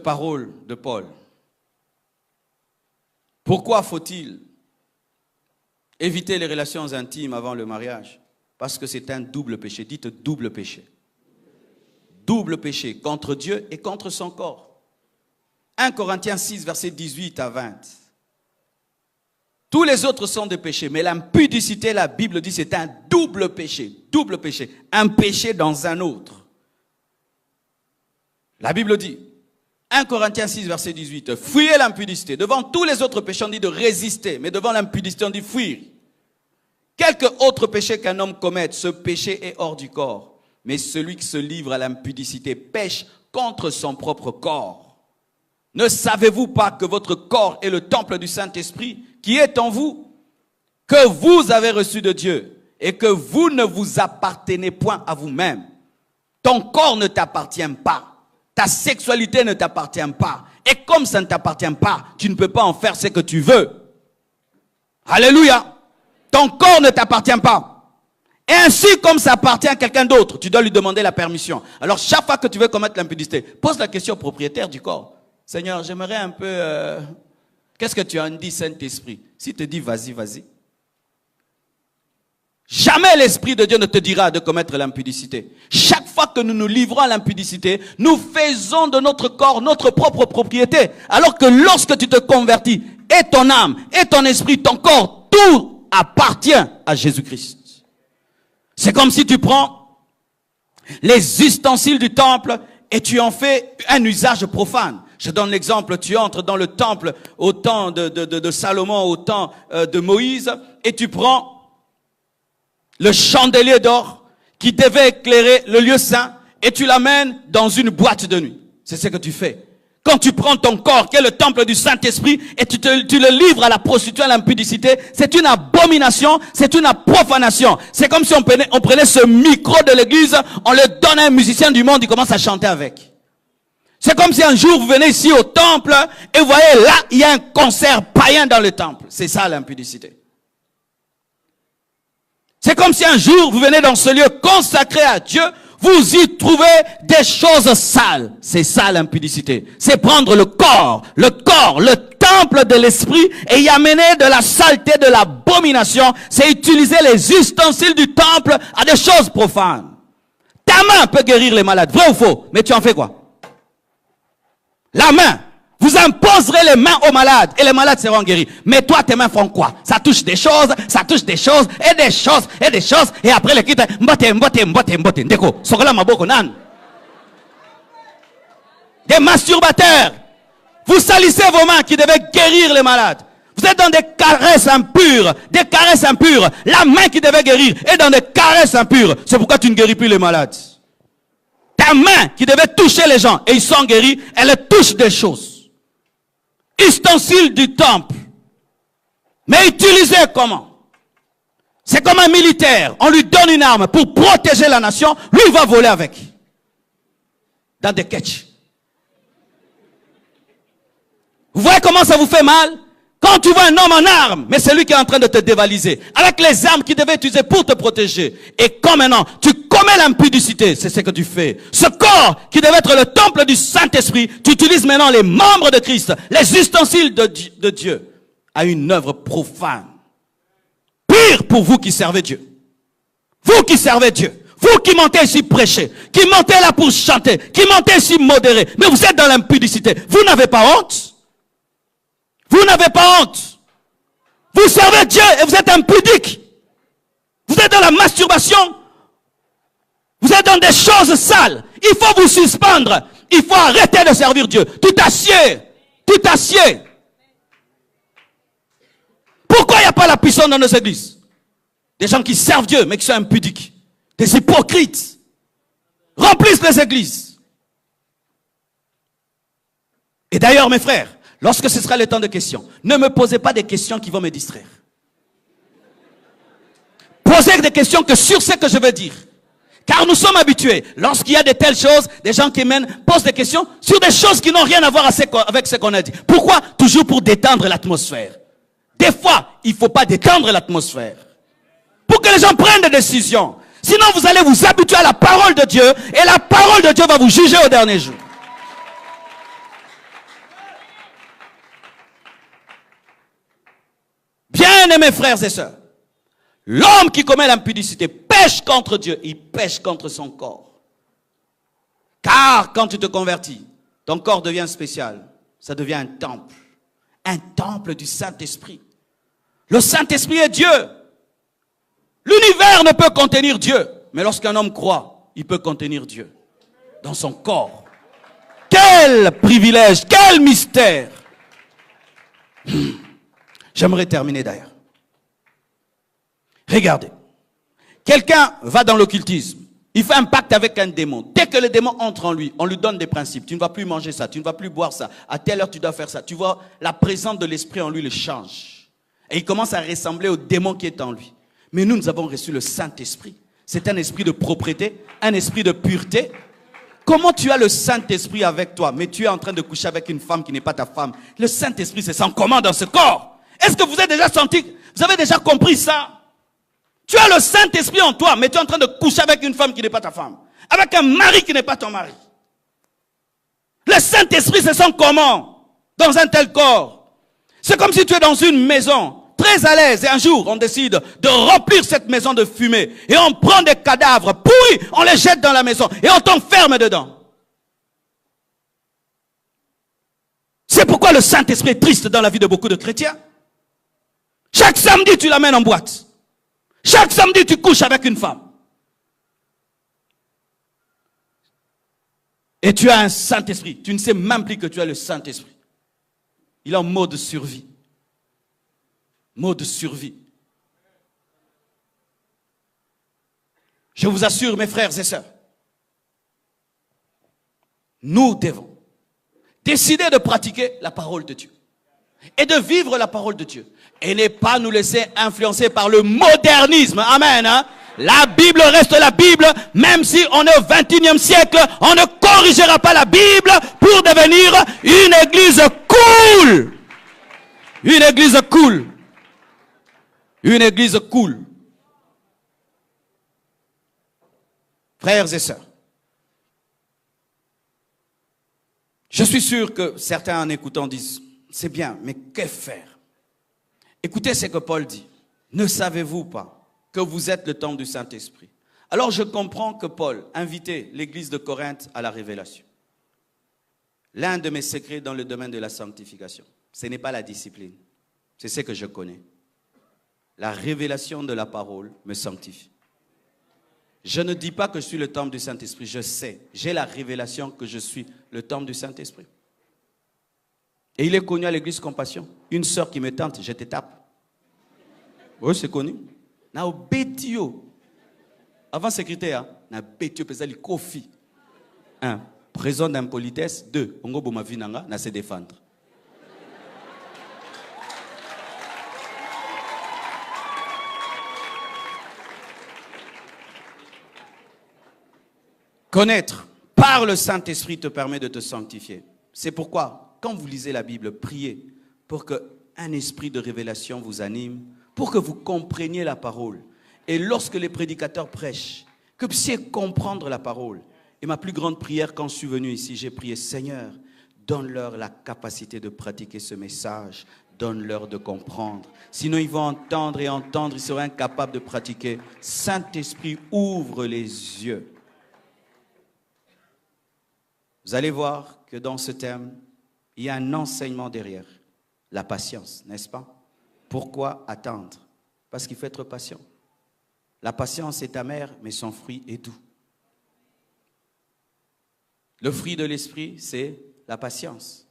parole de Paul. Pourquoi faut-il éviter les relations intimes avant le mariage? Parce que c'est un double péché. Dites double péché. Double péché contre Dieu et contre son corps. 1 Corinthiens 6, versets 18 à 20. Tous les autres sont des péchés, mais l'impudicité, la Bible dit, c'est un double péché. Double péché. Un péché dans un autre. La Bible dit, 1 Corinthiens 6, verset 18, fuyez l'impudicité. Devant tous les autres péchés, on dit de résister, mais devant l'impudicité, on dit fuir. Quelque autre péché qu'un homme commette, ce péché est hors du corps. Mais celui qui se livre à l'impudicité pêche contre son propre corps. Ne savez-vous pas que votre corps est le temple du Saint-Esprit qui est en vous, que vous avez reçu de Dieu et que vous ne vous appartenez point à vous-même? Ton corps ne t'appartient pas. Ta sexualité ne t'appartient pas. Et comme ça ne t'appartient pas, tu ne peux pas en faire ce que tu veux. Alléluia. Ton corps ne t'appartient pas. Et ainsi, comme ça appartient à quelqu'un d'autre, tu dois lui demander la permission. Alors, chaque fois que tu veux commettre l'impudicité, pose la question au propriétaire du corps. Seigneur, j'aimerais un peu... Qu'est-ce que tu en dis, Saint-Esprit? S'il te dit, vas-y, vas-y. Jamais l'Esprit de Dieu ne te dira de commettre l'impudicité. Chaque fois que nous nous livrons à l'impudicité, nous faisons de notre corps notre propre propriété. Alors que lorsque tu te convertis, et ton âme, et ton esprit, ton corps, tout appartient à Jésus-Christ. C'est comme si tu prends les ustensiles du temple et tu en fais un usage profane. Je donne l'exemple, tu entres dans le temple au temps de Salomon, au temps de Moïse, et tu prends le chandelier d'or qui devait éclairer le lieu saint et tu l'amènes dans une boîte de nuit. C'est ce que tu fais. Quand tu prends ton corps, qui est le temple du Saint-Esprit, et tu le livres à la prostituée, à l'impudicité, c'est une abomination, c'est une profanation. C'est comme si on prenait ce micro de l'église, on le donne à un musicien du monde, il commence à chanter avec. C'est comme si un jour vous venez ici au temple, et vous voyez là, il y a un concert païen dans le temple. C'est ça l'impudicité. C'est comme si un jour vous venez dans ce lieu consacré à Dieu, vous y trouvez des choses sales. C'est ça l'impudicité. C'est prendre le corps, le temple de l'esprit et y amener de la saleté, de l'abomination. C'est utiliser les ustensiles du temple à des choses profanes. Ta main peut guérir les malades, vrai ou faux? Mais tu en fais quoi? La main. Vous imposerez les mains aux malades et les malades seront guéris. Mais toi, tes mains font quoi? Ça touche des choses, et des choses, et après les quitte, mbote, déco. Sokola maboko nan. Des masturbateurs. Vous salissez vos mains qui devaient guérir les malades. Vous êtes dans des caresses impures, La main qui devait guérir est dans des caresses impures. C'est pourquoi tu ne guéris plus les malades. Ta main qui devait toucher les gens et ils sont guéris, elle touche des choses. Ustensile du temple. Mais utilisé comment? C'est comme un militaire. On lui donne une arme pour protéger la nation. Lui, il va voler avec. Dans des catchs. Vous voyez comment ça vous fait mal? Quand tu vois un homme en armes, mais c'est lui qui est en train de te dévaliser. Avec les armes qu'il devait utiliser pour te protéger. Et comme maintenant, tu commets l'impudicité, c'est ce que tu fais. Ce corps qui devait être le temple du Saint-Esprit, tu utilises maintenant les membres de Christ, les ustensiles de Dieu, à une œuvre profane. Pire pour vous qui servez Dieu. Vous qui servez Dieu. Vous qui montez ici prêcher, qui montez là pour chanter, qui montez ici modérer. Mais vous êtes dans l'impudicité. Vous n'avez pas honte? Vous n'avez pas honte. Vous servez Dieu et vous êtes impudique. Vous êtes dans la masturbation. Vous êtes dans des choses sales. Il faut vous suspendre. Il faut arrêter de servir Dieu. Tu t'assieds. Pourquoi il n'y a pas la puissance dans nos églises? Des gens qui servent Dieu mais qui sont impudiques. Des hypocrites. Remplissent les églises. Et d'ailleurs, mes frères, lorsque ce sera le temps de questions, ne me posez pas des questions qui vont me distraire. Posez des questions que sur ce que je veux dire. Car nous sommes habitués, lorsqu'il y a de telles choses, des gens qui posent des questions sur des choses qui n'ont rien à voir avec ce qu'on a dit. Pourquoi? Toujours pour détendre l'atmosphère. Des fois, il ne faut pas détendre l'atmosphère. Pour que les gens prennent des décisions. Sinon, vous allez vous habituer à la parole de Dieu, et la parole de Dieu va vous juger au dernier jour. Bien-aimés frères et sœurs, l'homme qui commet l'impudicité pêche contre Dieu, il pêche contre son corps. Car quand tu te convertis, ton corps devient spécial, ça devient un temple du Saint-Esprit. Le Saint-Esprit est Dieu. L'univers ne peut contenir Dieu, mais lorsqu'un homme croit, il peut contenir Dieu dans son corps. Quel privilège, quel mystère. J'aimerais terminer d'ailleurs. Regardez. Quelqu'un va dans l'occultisme. Il fait un pacte avec un démon. Dès que le démon entre en lui, on lui donne des principes. Tu ne vas plus manger ça, tu ne vas plus boire ça. À telle heure, tu dois faire ça. Tu vois, la présence de l'esprit en lui le change. Et il commence à ressembler au démon qui est en lui. Mais nous avons reçu le Saint-Esprit. C'est un esprit de propreté, un esprit de pureté. Comment tu as le Saint-Esprit avec toi, mais tu es en train de coucher avec une femme qui n'est pas ta femme? Le Saint-Esprit se sent comment dans ce corps? Est-ce que vous avez déjà senti, vous avez déjà compris ça? Tu as le Saint-Esprit en toi, mais tu es en train de coucher avec une femme qui n'est pas ta femme. Avec un mari qui n'est pas ton mari. Le Saint-Esprit se sent comment dans un tel corps? C'est comme si tu es dans une maison, très à l'aise, et un jour, on décide de remplir cette maison de fumée, et on prend des cadavres pourris, on les jette dans la maison, et on t'enferme dedans. C'est pourquoi le Saint-Esprit est triste dans la vie de beaucoup de chrétiens. Chaque samedi, tu l'amènes en boîte. Chaque samedi, tu couches avec une femme. Et tu as un Saint-Esprit. Tu ne sais même plus que tu as le Saint-Esprit. Il est en mode survie. Mode survie. Je vous assure, mes frères et sœurs, nous devons décider de pratiquer la parole de Dieu et de vivre la parole de Dieu et ne pas nous laisser influencer par le modernisme. Amen. Hein? La Bible reste la Bible, même si on est au 21e siècle, on ne corrigera pas la Bible pour devenir une église cool. Une église cool. Une église cool. Frères et sœurs, je suis sûr que certains en écoutant disent, c'est bien, mais que faire? Écoutez ce que Paul dit. Ne savez-vous pas que vous êtes le temple du Saint-Esprit? Alors je comprends que Paul invitait l'église de Corinthe à la révélation. L'un de mes secrets dans le domaine de la sanctification, ce n'est pas la discipline, c'est ce que je connais. La révélation de la parole me sanctifie. Je ne dis pas que je suis le temple du Saint-Esprit, je sais, j'ai la révélation que je suis le temple du Saint-Esprit. Et il est connu à l'église Compassion. Une sœur qui me tente, je te tape. Oui, c'est connu. Na obetio. Avant secrétaire, na betio pesa li kofi. 1. Présent d'impolitesse. 2. Ongo boma vinanga na se défendre. Connaître par le Saint-Esprit te permet de te sanctifier. C'est pourquoi, quand vous lisez la Bible, priez pour qu'un esprit de révélation vous anime, pour que vous compreniez la parole. Et lorsque les prédicateurs prêchent, que vous puissiez comprendre la parole. Et ma plus grande prière quand je suis venu ici, j'ai prié, Seigneur, donne-leur la capacité de pratiquer ce message, donne-leur de comprendre. Sinon, ils vont entendre et entendre, ils seront incapables de pratiquer. Saint-Esprit, ouvre les yeux. Vous allez voir que dans ce thème, il y a un enseignement derrière. La patience, n'est-ce pas? Pourquoi attendre? Parce qu'il faut être patient. La patience est amère, mais son fruit est doux. Le fruit de l'esprit, c'est la patience.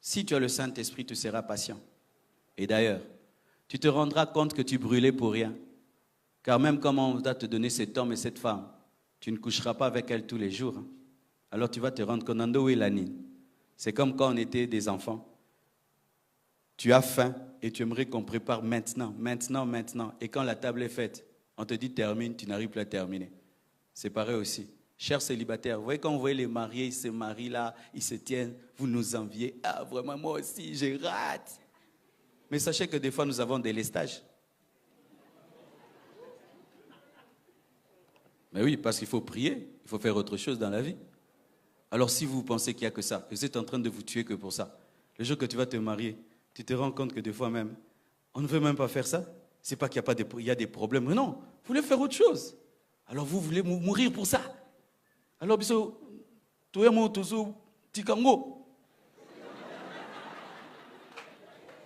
Si tu as le Saint-Esprit, tu seras patient. Et d'ailleurs, tu te rendras compte que tu brûlais pour rien. Car même comme on va te donner cet homme et cette femme, tu ne coucheras pas avec elle tous les jours. Hein. Alors tu vas te rendre compte, Nando et Lanine. C'est comme quand on était des enfants. Tu as faim et tu aimerais qu'on prépare maintenant. Et quand la table est faite, on te dit termine, tu n'arrives plus à terminer. C'est pareil aussi. Chers célibataires, vous voyez quand vous voyez les mariés, ils se marient là, ils se tiennent, vous nous enviez. Ah vraiment, moi aussi, je rate. Mais sachez que des fois, nous avons des lestages. Mais oui, parce qu'il faut prier, il faut faire autre chose dans la vie. Alors si vous pensez qu'il n'y a que ça, vous êtes en train de vous tuer que pour ça, le jour que tu vas te marier, tu te rends compte que des fois même, on ne veut même pas faire ça. C'est pas qu'il y a des problèmes. Mais non, vous voulez faire autre chose. Alors vous voulez mourir pour ça. Alors,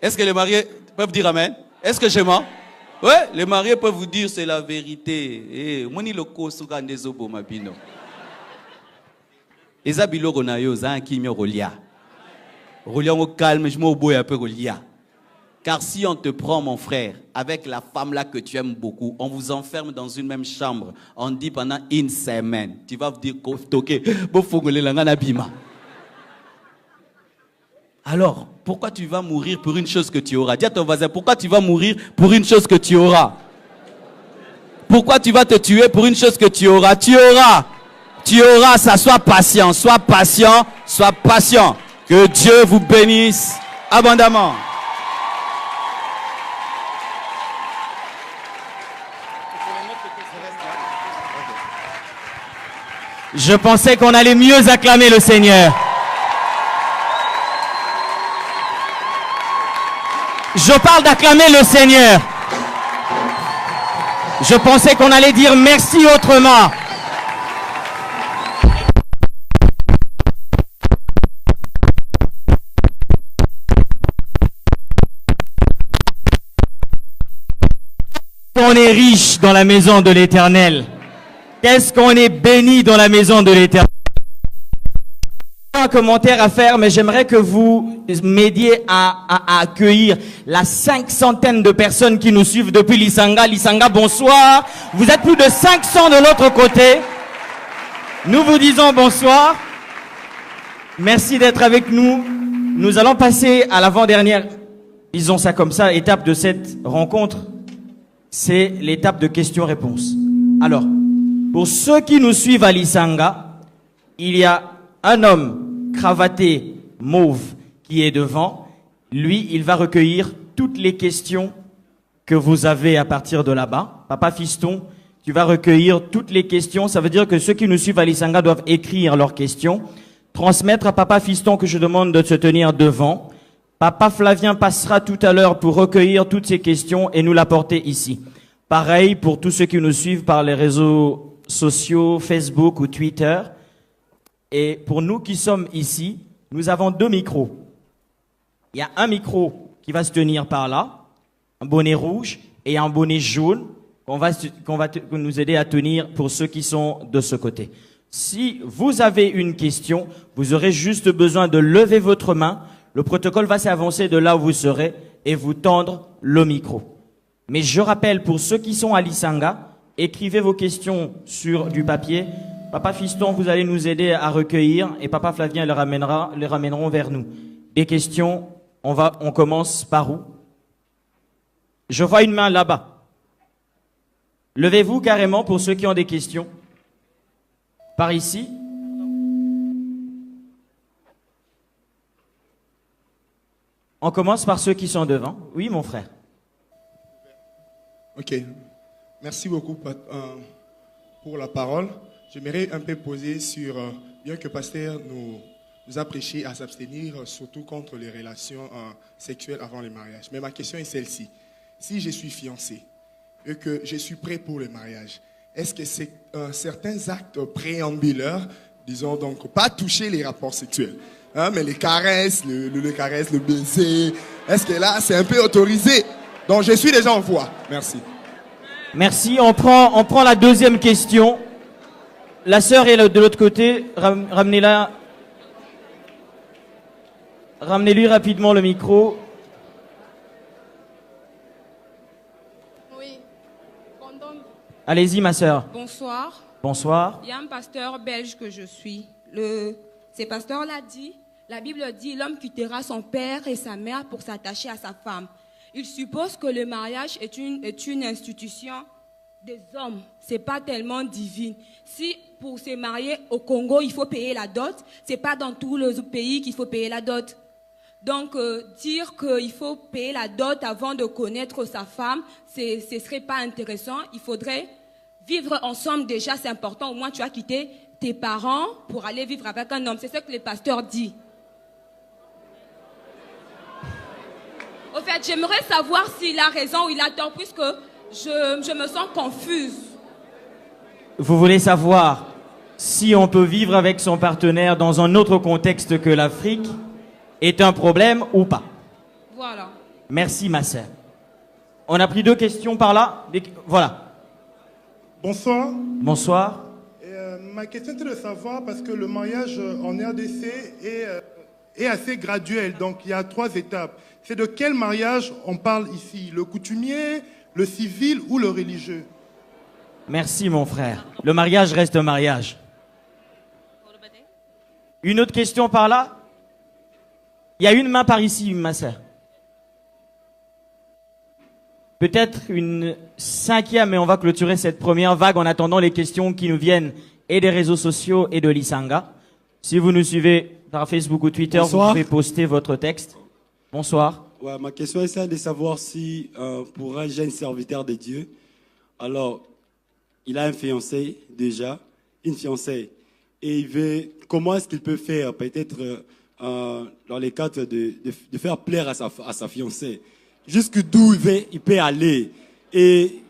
est-ce que les mariés peuvent dire amen? Est-ce que je mens? Oui, les mariés peuvent vous dire c'est la vérité. Car si on te prend, mon frère, avec la femme là que tu aimes beaucoup, on vous enferme dans une même chambre, on dit pendant une semaine, tu vas vous dire, alors, pourquoi tu vas mourir pour une chose que tu auras? Dis à ton voisin, pourquoi tu vas mourir pour une chose que tu auras? Pourquoi tu vas te tuer pour une chose que tu auras? Tu auras ça, sois patient, sois patient, sois patient. Que Dieu vous bénisse abondamment. Je pensais qu'on allait mieux acclamer le Seigneur. Je parle d'acclamer le Seigneur. Je pensais qu'on allait dire merci autrement. On est riche dans la maison de l'Éternel. Qu'est-ce qu'on est béni dans la maison de l'Éternel? un commentaire à faire, mais j'aimerais que vous m'aidiez à accueillir la 500aine de personnes qui nous suivent depuis Lisanga. Lisanga, bonsoir. Vous êtes plus de 500 de l'autre côté. Nous vous disons bonsoir. Merci d'être avec nous. Nous allons passer à l'avant-dernière, disons ça comme ça, étape de cette rencontre. C'est l'étape de questions-réponses. Alors, pour ceux qui nous suivent à Lisanga, il y a un homme cravaté mauve qui est devant. Lui, il va recueillir toutes les questions que vous avez à partir de là-bas. Papa Fiston, tu vas recueillir toutes les questions. Ça veut dire que ceux qui nous suivent à Lisanga doivent écrire leurs questions, transmettre à Papa Fiston que je demande de se tenir devant. Papa Flavien passera tout à l'heure pour recueillir toutes ces questions et nous l'apporter ici. Pareil pour tous ceux qui nous suivent par les réseaux sociaux, Facebook ou Twitter. Et pour nous qui sommes ici, nous avons 2 micros. Il y a un micro qui va se tenir par là, un bonnet rouge et un bonnet jaune qu'on va nous aider à tenir pour ceux qui sont de ce côté. Si vous avez une question, vous aurez juste besoin de lever votre main. Le protocole va s'avancer de là où vous serez et vous tendre le micro. Mais je rappelle pour ceux qui sont à Lisanga, écrivez vos questions sur du papier. Papa Fiston, vous allez nous aider à recueillir et Papa Flavien les ramèneront vers nous. Des questions, on commence par où? Je vois une main là-bas. Levez-vous carrément pour ceux qui ont des questions. Par ici. On commence par ceux qui sont devant. Oui, mon frère. Ok. Merci beaucoup pour la parole. J'aimerais un peu poser sur, bien que Pasteur nous a prêché à s'abstenir, surtout contre les relations sexuelles avant le mariage. Mais ma question est celle-ci. Si je suis fiancé et que je suis prêt pour le mariage, est-ce que c'est certains actes préambulaires, disons donc, pas toucher les rapports sexuels, hein, mais les caresses, le baiser, est-ce que là, c'est un peu autorisé? Donc, je suis déjà en voie. Merci. Merci. On prend la deuxième question. La sœur est de l'autre côté. Ramenez-la. Ramenez-lui rapidement le micro. Oui. Allez-y, ma sœur. Bonsoir. Bonsoir. Il y a un pasteur belge que je suis. Ce pasteur l'a dit. La Bible dit, l'homme quittera son père et sa mère pour s'attacher à sa femme. Il suppose que le mariage est une institution des hommes. C'est pas tellement divine. Si pour se marier au Congo, il faut payer la dot, c'est pas dans tous les pays qu'il faut payer la dot. Donc, dire qu'il faut payer la dot avant de connaître sa femme, ce serait pas intéressant. Il faudrait vivre ensemble déjà, c'est important. Au moins, tu as quitté tes parents pour aller vivre avec un homme. C'est ce que le pasteur dit. Au fait, j'aimerais savoir s'il a raison ou il a tort, puisque je me sens confuse. Vous voulez savoir si on peut vivre avec son partenaire dans un autre contexte que l'Afrique est un problème ou pas? Voilà. Merci, ma sœur. On a pris 2 questions par là. Voilà. Bonsoir. Bonsoir. Ma question était de savoir, parce que le mariage en RDC est assez graduel, donc il y a 3 étapes. C'est de quel mariage on parle ici? Le coutumier, le civil ou le religieux? Merci, mon frère. Le mariage reste un mariage. Une autre question par là? Il y a une main par ici, ma sœur. Peut-être une 5e, mais on va clôturer cette première vague en attendant les questions qui nous viennent et des réseaux sociaux et de Lisanga. Si vous nous suivez par Facebook ou Twitter, Bonsoir. vous pouvez poster votre texte. Bonsoir. Ouais, ma question est celle de savoir si pour un jeune serviteur de Dieu, alors il a un fiancé déjà, une fiancée, et il veut, comment est-ce qu'il peut faire peut-être dans les cadres de faire plaire à sa fiancée, jusqu'où il peut aller et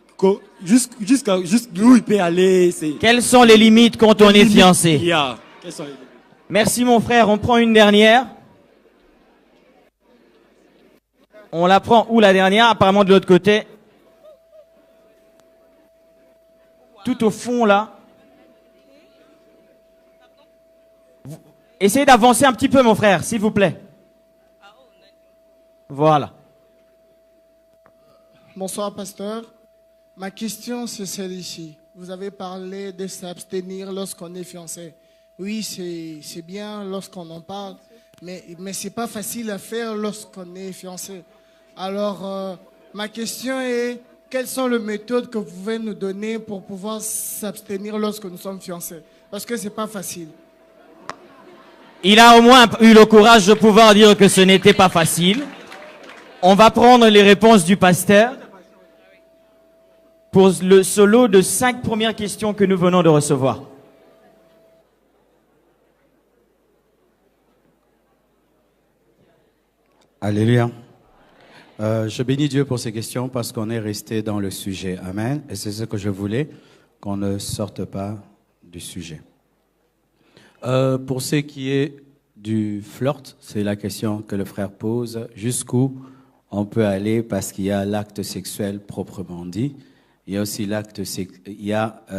jusqu'où il peut aller. Quelles sont les limites quand on est fiancé? Quelles sont les limites? Merci, mon frère. On prend une dernière. On la prend où, la dernière? Apparemment de l'autre côté. Tout au fond, là. Essayez d'avancer un petit peu, mon frère, s'il vous plaît. Voilà. Bonsoir, pasteur. Ma question, c'est celle-ci. Vous avez parlé de s'abstenir lorsqu'on est fiancé. Oui, c'est bien lorsqu'on en parle, mais ce n'est pas facile à faire lorsqu'on est fiancé. Alors, ma question est, quelles sont les méthodes que vous pouvez nous donner pour pouvoir s'abstenir lorsque nous sommes fiancés? Parce que ce n'est pas facile. Il a au moins eu le courage de pouvoir dire que ce n'était pas facile. On va prendre les réponses du pasteur pour le solo de 5 premières questions que nous venons de recevoir. Alléluia. Je bénis Dieu pour ces questions parce qu'on est resté dans le sujet. Amen. Et c'est ce que je voulais, qu'on ne sorte pas du sujet. Pour ce qui est du flirt, c'est la question que le frère pose. Jusqu'où on peut aller parce qu'il y a l'acte sexuel proprement dit. Il y a aussi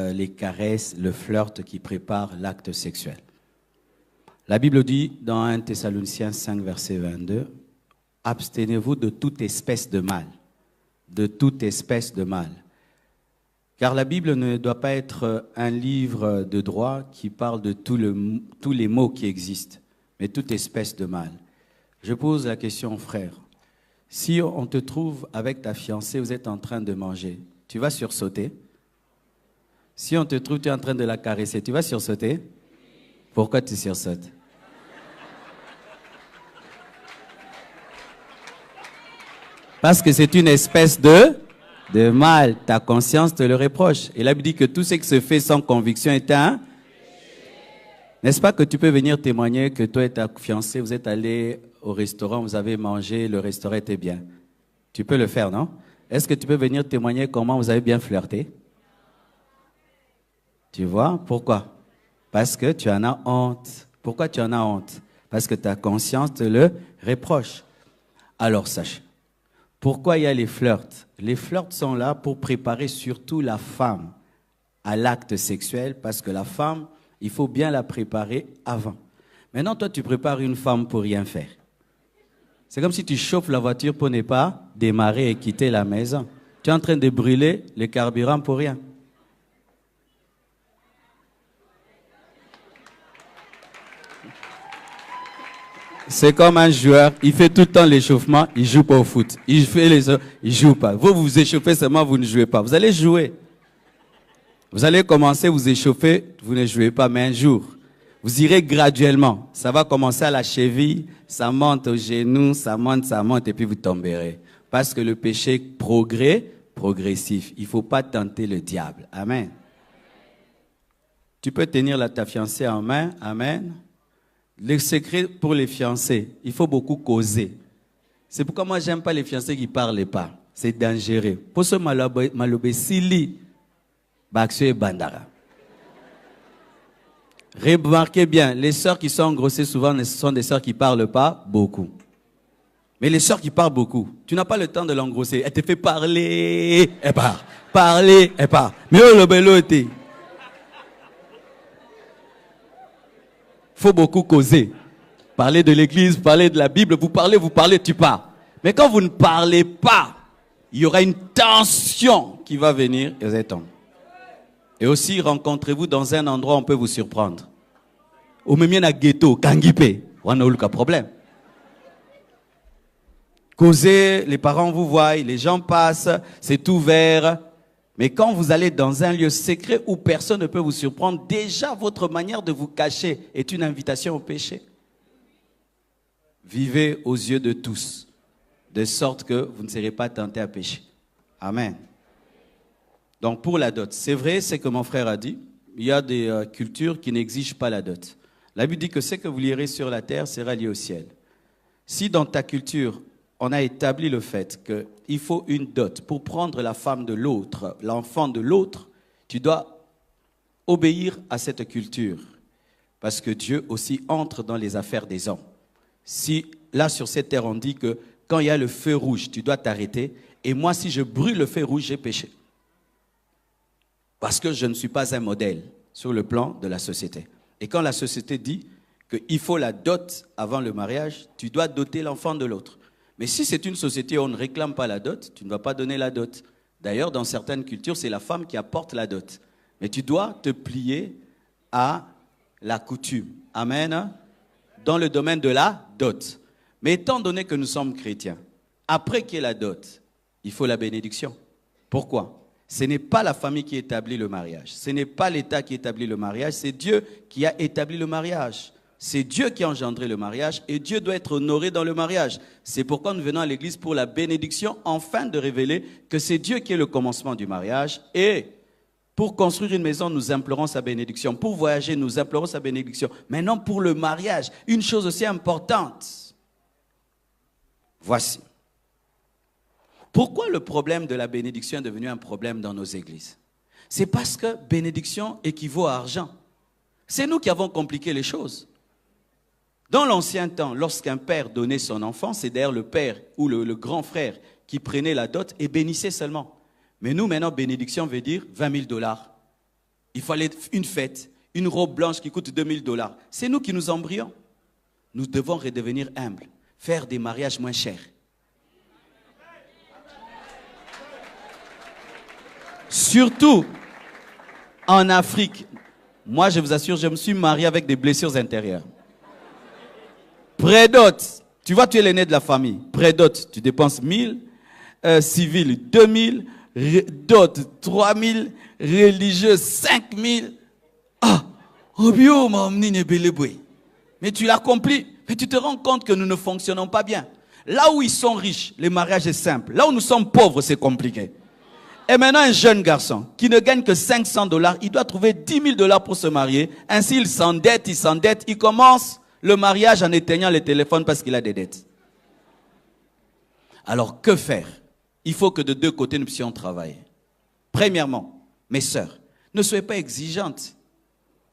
les caresses, le flirt qui prépare l'acte sexuel. La Bible dit dans 1 Thessaloniciens 5, verset 22, « Abstenez-vous de toute espèce de mal. » De toute espèce de mal. Car la Bible ne doit pas être un livre de droit qui parle de tous les maux qui existent, mais toute espèce de mal. Je pose la question, frère. Si on te trouve avec ta fiancée, vous êtes en train de manger, tu vas sursauter? Si on te trouve, tu es en train de la caresser, tu vas sursauter? Pourquoi tu sursautes? Parce que c'est une espèce de mal. Ta conscience te le reproche. Et la Bible dit que tout ce qui se fait sans conviction est un... N'est-ce pas que tu peux venir témoigner que toi et ta fiancée, vous êtes allés au restaurant, vous avez mangé, le restaurant était bien. Tu peux le faire, non? Est-ce que tu peux venir témoigner comment vous avez bien flirté? Tu vois? Pourquoi? Parce que tu en as honte. Pourquoi tu en as honte? Parce que ta conscience te le reproche. Alors sache, pourquoi il y a les flirts? Les flirts sont là pour préparer surtout la femme à l'acte sexuel, parce que la femme, il faut bien la préparer avant. Maintenant, toi, tu prépares une femme pour rien faire. C'est comme si tu chauffes la voiture pour ne pas démarrer et quitter la maison. Tu es en train de brûler le carburant pour rien. C'est comme un joueur, il fait tout le temps l'échauffement, il ne joue pas au foot. Il ne joue pas. Vous vous échauffez seulement, vous ne jouez pas. Vous allez jouer. Vous allez commencer à vous échauffer, vous ne jouez pas, mais un jour, vous irez graduellement. Ça va commencer à la cheville, ça monte au genou, ça monte, et puis vous tomberez. Parce que le péché progressif. Il ne faut pas tenter le diable. Amen. Tu peux tenir ta fiancée en main. Amen. Le secret pour les fiancés, il faut beaucoup causer. C'est pourquoi moi, j'aime pas les fiancés qui ne parlent pas. C'est dangereux. Pour ce malobé, sili, bakso et bandara. Remarquez bien, les sœurs qui sont engrossées souvent, ce sont des sœurs qui ne parlent pas beaucoup. Mais les sœurs qui parlent beaucoup, tu n'as pas le temps de l'engrosser. Elle te fait parler, elle part. Parler, elle part. Mais le bello était. Il faut beaucoup causer. Parler de l'église, parler de la Bible, vous parlez, tu pars. Mais quand vous ne parlez pas, il y aura une tension qui va venir et vous êtes tombé. Et aussi, rencontrez-vous dans un endroit où on peut vous surprendre. Au même il y a un ghetto, Kangipe, on n'a aucun problème. Causez, les parents vous voient, les gens passent, c'est ouvert. Mais quand vous allez dans un lieu secret où personne ne peut vous surprendre, déjà votre manière de vous cacher est une invitation au péché. Vivez aux yeux de tous, de sorte que vous ne serez pas tentés à pécher. Amen. Donc pour la dot, c'est vrai, c'est que mon frère a dit, il y a des cultures qui n'exigent pas la dot. La Bible dit que ce que vous lirez sur la terre sera lié au ciel. Si dans ta culture, on a établi le fait qu'il faut une dot pour prendre la femme de l'autre, l'enfant de l'autre, tu dois obéir à cette culture. Parce que Dieu aussi entre dans les affaires des hommes. Si là sur cette terre on dit que quand il y a le feu rouge, tu dois t'arrêter. Et moi si je brûle le feu rouge, j'ai péché. Parce que je ne suis pas un modèle sur le plan de la société. Et quand la société dit qu'il faut la dot avant le mariage, tu dois doter l'enfant de l'autre. Mais si c'est une société où on ne réclame pas la dot, tu ne vas pas donner la dot. D'ailleurs, dans certaines cultures, c'est la femme qui apporte la dot. Mais tu dois te plier à la coutume. Amen. Dans le domaine de la dot. Mais étant donné que nous sommes chrétiens, après qu'il y ait la dot, il faut la bénédiction. Pourquoi? Ce n'est pas la famille qui établit le mariage. Ce n'est pas l'État qui établit le mariage. C'est Dieu qui a établi le mariage. C'est Dieu qui a engendré le mariage et Dieu doit être honoré dans le mariage. C'est pourquoi nous venons à l'église pour la bénédiction, afin de révéler que c'est Dieu qui est le commencement du mariage. Et pour construire une maison, nous implorons sa bénédiction. Pour voyager, nous implorons sa bénédiction. Maintenant, pour le mariage, une chose aussi importante. Voici. Pourquoi le problème de la bénédiction est devenu un problème dans nos églises? C'est parce que bénédiction équivaut à argent. C'est nous qui avons compliqué les choses. Dans l'ancien temps, lorsqu'un père donnait son enfant, c'est d'ailleurs le père ou le grand frère qui prenait la dot et bénissait seulement. Mais nous, maintenant, bénédiction veut dire 20 000 $. Il fallait une fête, une robe blanche qui coûte 2 000 $. C'est nous qui nous embrouillons. Nous devons redevenir humbles, faire des mariages moins chers. Surtout en Afrique. Moi, je vous assure, je me suis marié avec des blessures intérieures. Prédot, tu vois, tu es l'aîné de la famille. Prédot, tu dépenses 1000, civil 2000, dot 3000, religieux 5000. Ah, obio, mais tu l'accomplis. Mais tu te rends compte que nous ne fonctionnons pas bien. Là où ils sont riches, le mariage est simple. Là où nous sommes pauvres, c'est compliqué. Et maintenant, un jeune garçon qui ne gagne que 500 $, il doit trouver 10 000 $ pour se marier. Ainsi, il s'endette, il commence le mariage en éteignant les téléphones parce qu'il a des dettes. Alors, que faire? Il faut que de deux côtés, nous puissions travailler. Premièrement, mes sœurs, ne soyez pas exigeantes.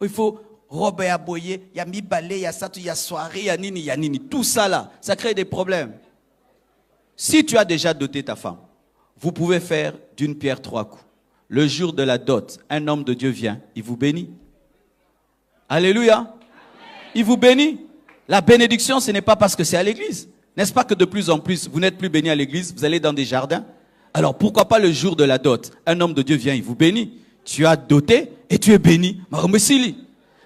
Il faut robe à boyer, il y a mi balai, il y a ça, il y a soirée, il y a nini. Tout ça là, ça crée des problèmes. Si tu as déjà doté ta femme, vous pouvez faire d'une pierre 3 coups. Le jour de la dot, un homme de Dieu vient, il vous bénit. Alléluia. Il vous bénit. La bénédiction, ce n'est pas parce que c'est à l'église. N'est-ce pas que de plus en plus, vous n'êtes plus bénis à l'église, vous allez dans des jardins? Alors pourquoi pas le jour de la dot? Un homme de Dieu vient, il vous bénit. Tu as doté et tu es béni.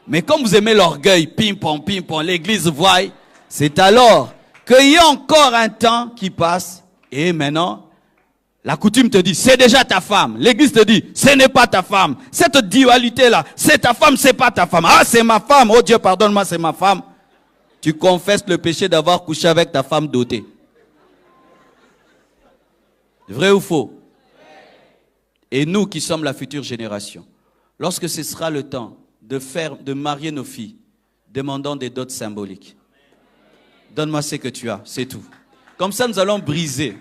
Mais comme vous aimez l'orgueil, ping-pong, l'église voit, c'est alors qu'il y a encore un temps qui passe et maintenant, la coutume te dit, c'est déjà ta femme. L'église te dit, ce n'est pas ta femme. Cette dualité-là, c'est ta femme, c'est pas ta femme. Ah, c'est ma femme. Oh Dieu, pardonne-moi, c'est ma femme. Tu confesses le péché d'avoir couché avec ta femme dotée. Vrai ou faux? Et nous qui sommes la future génération, lorsque ce sera le temps de marier nos filles, demandons des dots symboliques. Donne-moi ce que tu as, c'est tout. Comme ça, nous allons briser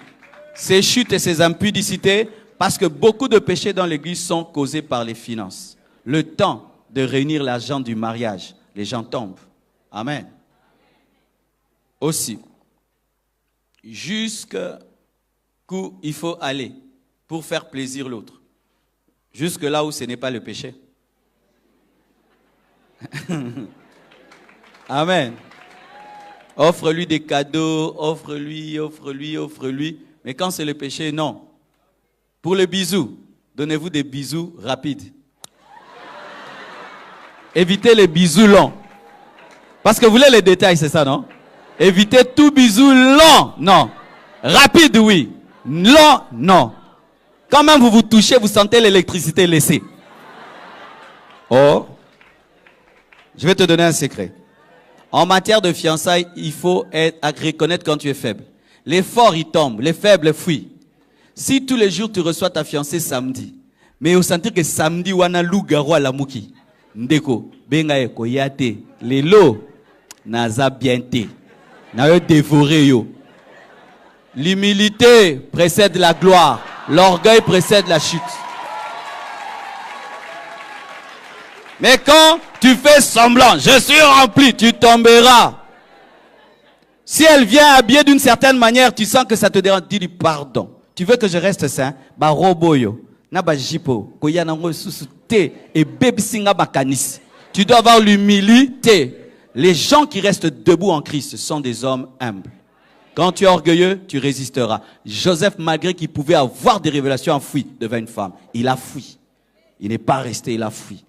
ces chutes et ces impudicités, parce que beaucoup de péchés dans l'église sont causés par les finances. Le temps de réunir l'argent du mariage, les gens tombent. Amen. Aussi, jusqu'où il faut aller pour faire plaisir l'autre. Jusque là où ce n'est pas le péché. Amen. Offre-lui des cadeaux, offre-lui. Mais quand c'est le péché, non. Pour le bisou, donnez-vous des bisous rapides. Évitez les bisous longs. Parce que vous voulez les détails, c'est ça, non? Évitez tout bisou long, non. Rapide, oui. Long, non. Quand même vous vous touchez, vous sentez l'électricité laissée. Oh. Je vais te donner un secret. En matière de fiançailles, il faut reconnaître quand tu es faible. Les forts, ils tombent. Les faibles fuient. Si tous les jours, tu reçois ta fiancée samedi, mais au sentir que samedi, wana loup-garou à la mouki, ndeko, benga eko yate, les lots, naza bienté, na dévoré yo. L'humilité précède la gloire. L'orgueil précède la chute. Mais quand tu fais semblant, je suis rempli, tu tomberas. Si elle vient habillée d'une certaine manière, tu sens que ça te dérange, dis-lui pardon. Tu veux que je reste sain? Ba roboyo, na ba jipo, koya nango susute et baby singa bakanis. Tu dois avoir l'humilité. Les gens qui restent debout en Christ sont des hommes humbles. Quand tu es orgueilleux, tu résisteras. Joseph, malgré qu'il pouvait avoir des révélations, a fui devant une femme. Il a fui. Il n'est pas resté, il a fui.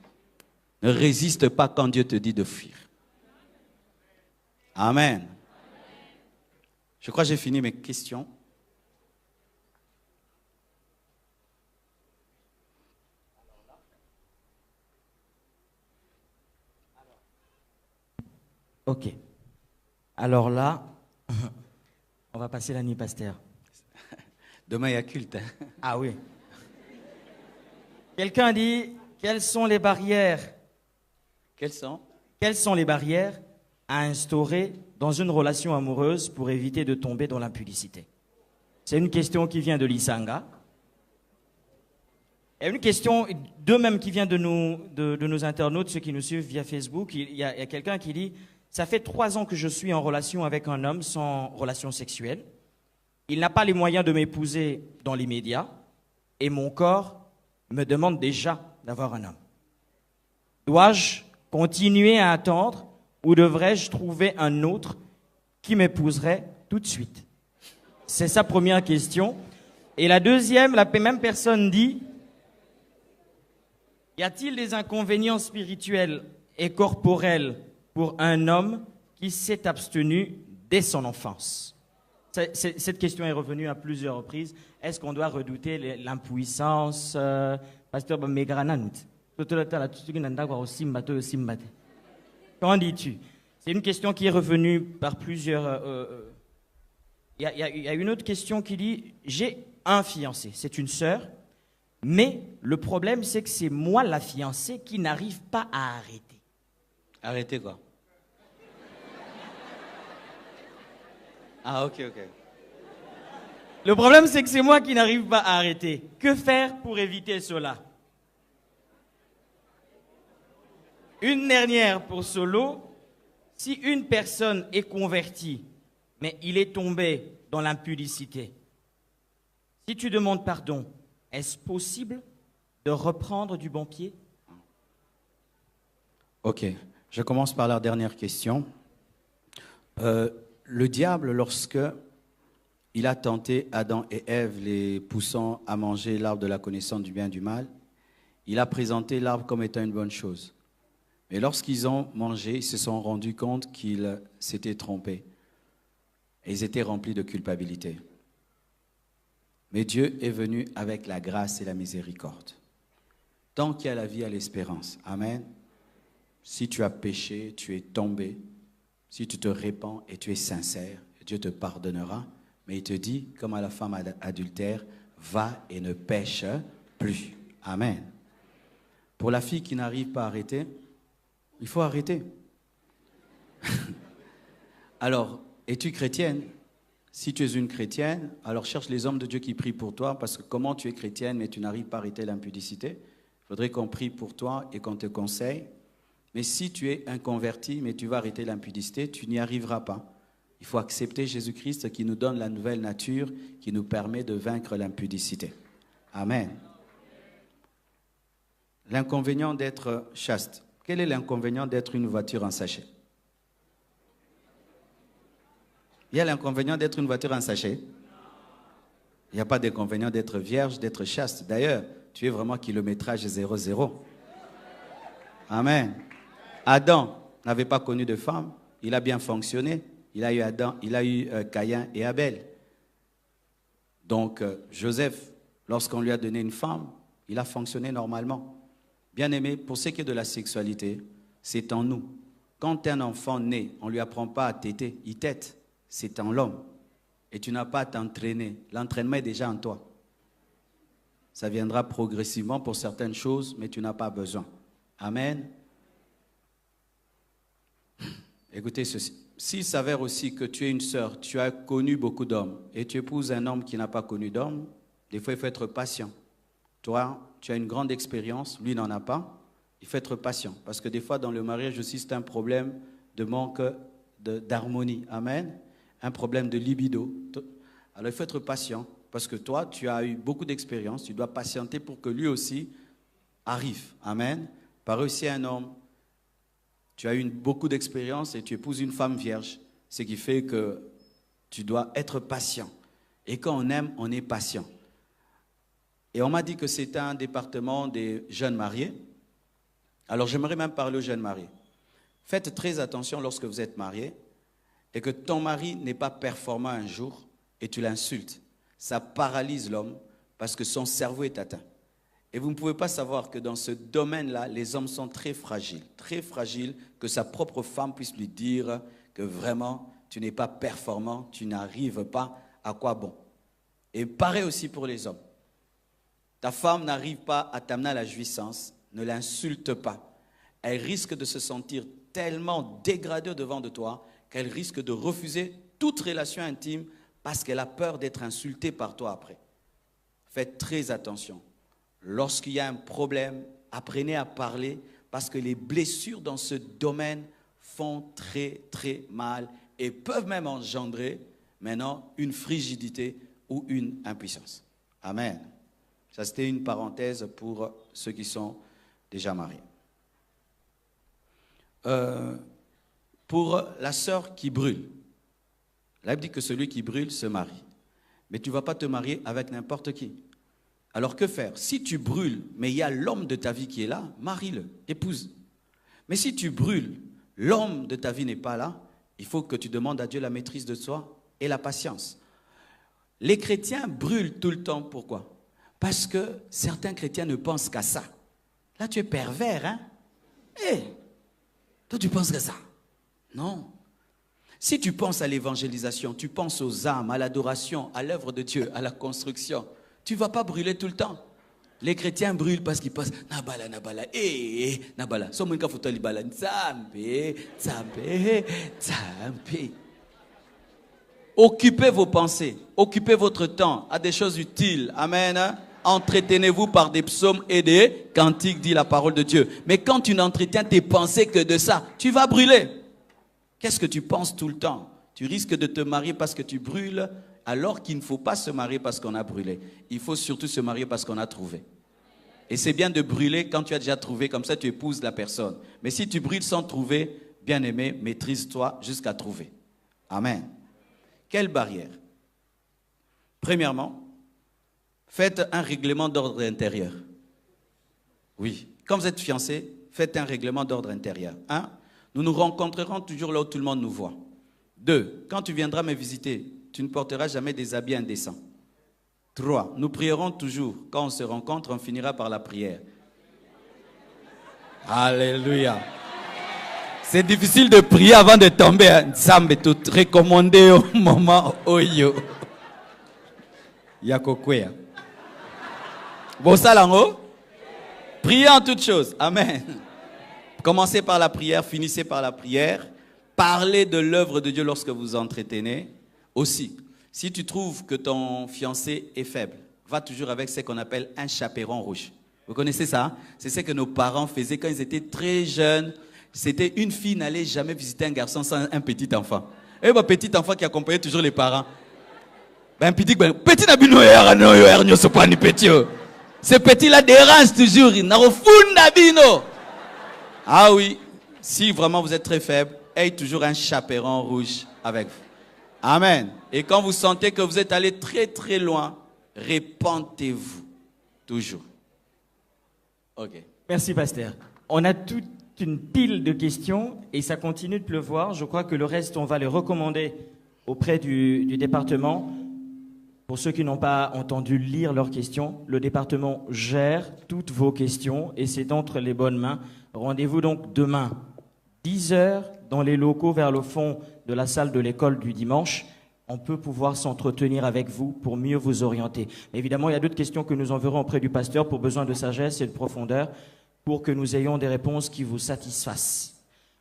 Ne résiste pas quand Dieu te dit de fuir. Amen. Je crois que j'ai fini mes questions. Ok. Alors là, on va passer la nuit, pasteur. Demain, il y a culte. Hein? Ah oui. Quelqu'un dit, quelles sont les barrières? Quelles sont? Quelles sont les barrières à instaurer dans une relation amoureuse pour éviter de tomber dans l'impudicité? C'est une question qui vient de l'Isanga. Et une question d'eux-mêmes qui vient de nos internautes, ceux qui nous suivent via Facebook. Il y a quelqu'un qui dit, ça fait 3 ans que je suis en relation avec un homme sans relation sexuelle. Il n'a pas les moyens de m'épouser dans l'immédiat et mon corps me demande déjà d'avoir un homme. Dois-je continuer à attendre ou devrais-je trouver un autre qui m'épouserait tout de suite? C'est sa première question. Et la deuxième, la même personne dit, y a-t-il des inconvénients spirituels et corporels pour un homme qui s'est abstenu dès son enfance? Cette question est revenue à plusieurs reprises. Est-ce qu'on doit redouter l'impuissance? Pasteur Megrananout. Qu'en dis-tu? C'est une question qui est revenue par plusieurs... Il y a une autre question qui dit, j'ai un fiancé, c'est une sœur, mais le problème c'est que c'est moi la fiancée qui n'arrive pas à arrêter. Arrêtez quoi? Ah, ok. Le problème, c'est que c'est moi qui n'arrive pas à arrêter. Que faire pour éviter cela? Une dernière pour Solo. Si une personne est convertie, mais il est tombé dans l'impudicité, si tu demandes pardon, est-ce possible de reprendre du bon pied? Ok, je commence par la dernière question. Le diable, lorsque il a tenté Adam et Ève, les poussant à manger l'arbre de la connaissance du bien et du mal, il a présenté l'arbre comme étant une bonne chose. Mais lorsqu'ils ont mangé, ils se sont rendus compte qu'ils s'étaient trompés. Et ils étaient remplis de culpabilité. Mais Dieu est venu avec la grâce et la miséricorde. Tant qu'il y a la vie, il y a l'espérance. Amen. Si tu as péché, tu es tombé. Si tu te répands et tu es sincère, Dieu te pardonnera. Mais il te dit, comme à la femme adultère, va et ne pêche plus. Amen. Pour la fille qui n'arrive pas à arrêter, il faut arrêter. Alors, es-tu chrétienne? Si tu es une chrétienne, alors cherche les hommes de Dieu qui prient pour toi, parce que comment tu es chrétienne mais tu n'arrives pas à arrêter l'impudicité? Il faudrait qu'on prie pour toi et qu'on te conseille. Mais si tu es inconverti, mais tu vas arrêter l'impudicité, tu n'y arriveras pas. Il faut accepter Jésus-Christ qui nous donne la nouvelle nature, qui nous permet de vaincre l'impudicité. Amen. L'inconvénient d'être chaste. Quel est l'inconvénient d'être une voiture en sachet? Il y a l'inconvénient d'être une voiture en sachet. Il n'y a pas d'inconvénient d'être vierge, d'être chaste. D'ailleurs, tu es vraiment kilométrage 0,0. Amen. Adam n'avait pas connu de femme, il a bien fonctionné. Il a eu Caïn et Abel. Donc, Joseph, lorsqu'on lui a donné une femme, il a fonctionné normalement. Bien aimé, pour ce qui est de la sexualité, c'est en nous. Quand un enfant naît, on ne lui apprend pas à téter, il tète, c'est en l'homme. Et tu n'as pas à t'entraîner. L'entraînement est déjà en toi. Ça viendra progressivement pour certaines choses, mais tu n'as pas besoin. Amen. Écoutez ceci. S'il s'avère aussi que tu es une sœur, tu as connu beaucoup d'hommes et tu épouses un homme qui n'a pas connu d'homme, des fois il faut être patient. Toi, tu as une grande expérience, lui n'en a pas, il faut être patient. Parce que des fois dans le mariage aussi c'est un problème de manque d'harmonie. Amen. Un problème de libido. Alors il faut être patient parce que toi, tu as eu beaucoup d'expérience, tu dois patienter pour que lui aussi arrive. Amen. Par aussi un homme Tu as eu beaucoup d'expérience et tu épouses une femme vierge, ce qui fait que tu dois être patient. Et quand on aime, on est patient. Et on m'a dit que c'est un département des jeunes mariés. Alors j'aimerais même parler aux jeunes mariés. Faites très attention lorsque vous êtes mariés et que ton mari n'est pas performant un jour et tu l'insultes. Ça paralyse l'homme parce que son cerveau est atteint. Et vous ne pouvez pas savoir que dans ce domaine-là, les hommes sont très fragiles que sa propre femme puisse lui dire que vraiment, tu n'es pas performant, tu n'arrives pas à quoi bon. Et pareil aussi pour les hommes. Ta femme n'arrive pas à t'amener à la jouissance, ne l'insulte pas. Elle risque de se sentir tellement dégradée devant de toi qu'elle risque de refuser toute relation intime parce qu'elle a peur d'être insultée par toi après. Faites très attention. Lorsqu'il y a un problème, apprenez à parler parce que les blessures dans ce domaine font très très mal et peuvent même engendrer maintenant une frigidité ou une impuissance. Amen. Ça, c'était une parenthèse pour ceux qui sont déjà mariés. Pour la sœur qui brûle, la Bible dit que celui qui brûle se marie. Mais tu ne vas pas te marier avec n'importe qui. Alors que faire? Si tu brûles, mais il y a l'homme de ta vie qui est là, marie-le, épouse. Mais si tu brûles, l'homme de ta vie n'est pas là, il faut que tu demandes à Dieu la maîtrise de soi et la patience. Les chrétiens brûlent tout le temps, pourquoi? Parce que certains chrétiens ne pensent qu'à ça. Là, tu es pervers, hein? Hé, toi, tu penses qu'à ça? Non. Si tu penses à l'évangélisation, tu penses aux âmes, à l'adoration, à l'œuvre de Dieu, à la construction, tu ne vas pas brûler tout le temps. Les chrétiens brûlent parce qu'ils pensent Nabala, Nabala, Nabala. Somunka foto libala, Nzambe, Nzambe, Nzambe. Occupez vos pensées, occupez votre temps à des choses utiles. Amen. Entretenez-vous par des psaumes et des cantiques, dit la parole de Dieu. Mais quand tu n'entretiens tes pensées que de ça, tu vas brûler. Qu'est-ce que tu penses tout le temps? Tu risques de te marier parce que tu brûles, alors qu'il ne faut pas se marier parce qu'on a brûlé. Il faut surtout se marier parce qu'on a trouvé. Et c'est bien de brûler quand tu as déjà trouvé, comme ça tu épouses la personne. Mais si tu brûles sans trouver, bien-aimé, maîtrise-toi jusqu'à trouver. Amen. Quelle barrière? Premièrement, faites un règlement d'ordre intérieur. Oui, quand vous êtes fiancés, faites un règlement d'ordre intérieur. 1, nous nous rencontrerons toujours là où tout le monde nous voit. 2, quand tu viendras me visiter, tu ne porteras jamais des habits indécents. 3, nous prierons toujours. Quand on se rencontre, on finira par la prière. Alléluia. C'est difficile de prier avant de tomber. Nzambe tout recommandé au moment oyo. Yakokwea. Bon salango. Priez en toutes choses. Amen. Commencez par la prière, finissez par la prière. Parlez de l'œuvre de Dieu lorsque vous entretenez. Aussi, si tu trouves que ton fiancé est faible, va toujours avec ce qu'on appelle un chaperon rouge. Vous connaissez ça? C'est ce que nos parents faisaient quand ils étaient très jeunes. C'était une fille n'allait jamais visiter un garçon sans un petit enfant. Et un petit enfant qui accompagnait toujours les parents. Petit nabino ce petit-là dérange toujours. Ah oui, si vraiment vous êtes très faible, ayez toujours un chaperon rouge avec vous. Amen. Et quand vous sentez que vous êtes allé très très loin, répentez-vous toujours. Ok. Merci, pasteur. On a toute une pile de questions et ça continue de pleuvoir. Je crois que le reste, on va les recommander auprès du département. Pour ceux qui n'ont pas entendu lire leurs questions, le département gère toutes vos questions et c'est entre les bonnes mains. Rendez-vous donc demain, 10h, dans les locaux vers le fond de la salle de l'école du dimanche. On peut pouvoir s'entretenir avec vous pour mieux vous orienter. Évidemment, il y a d'autres questions que nous enverrons auprès du pasteur pour besoin de sagesse et de profondeur pour que nous ayons des réponses qui vous satisfassent.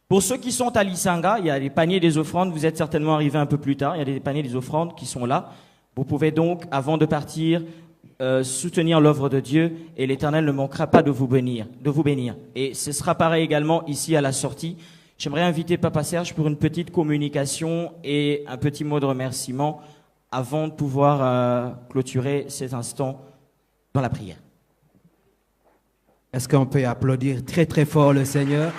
Pour ceux qui sont à Lisanga, il y a les paniers des offrandes. Vous êtes certainement arrivés un peu plus tard. Il y a des paniers des offrandes qui sont là. Vous pouvez donc, avant de partir, soutenir l'œuvre de Dieu et l'Éternel ne manquera pas de vous bénir. Et ce sera pareil également ici à la sortie. J'aimerais inviter Papa Serge pour une petite communication et un petit mot de remerciement avant de pouvoir clôturer cet instant dans la prière. Est-ce qu'on peut applaudir très très fort le Seigneur?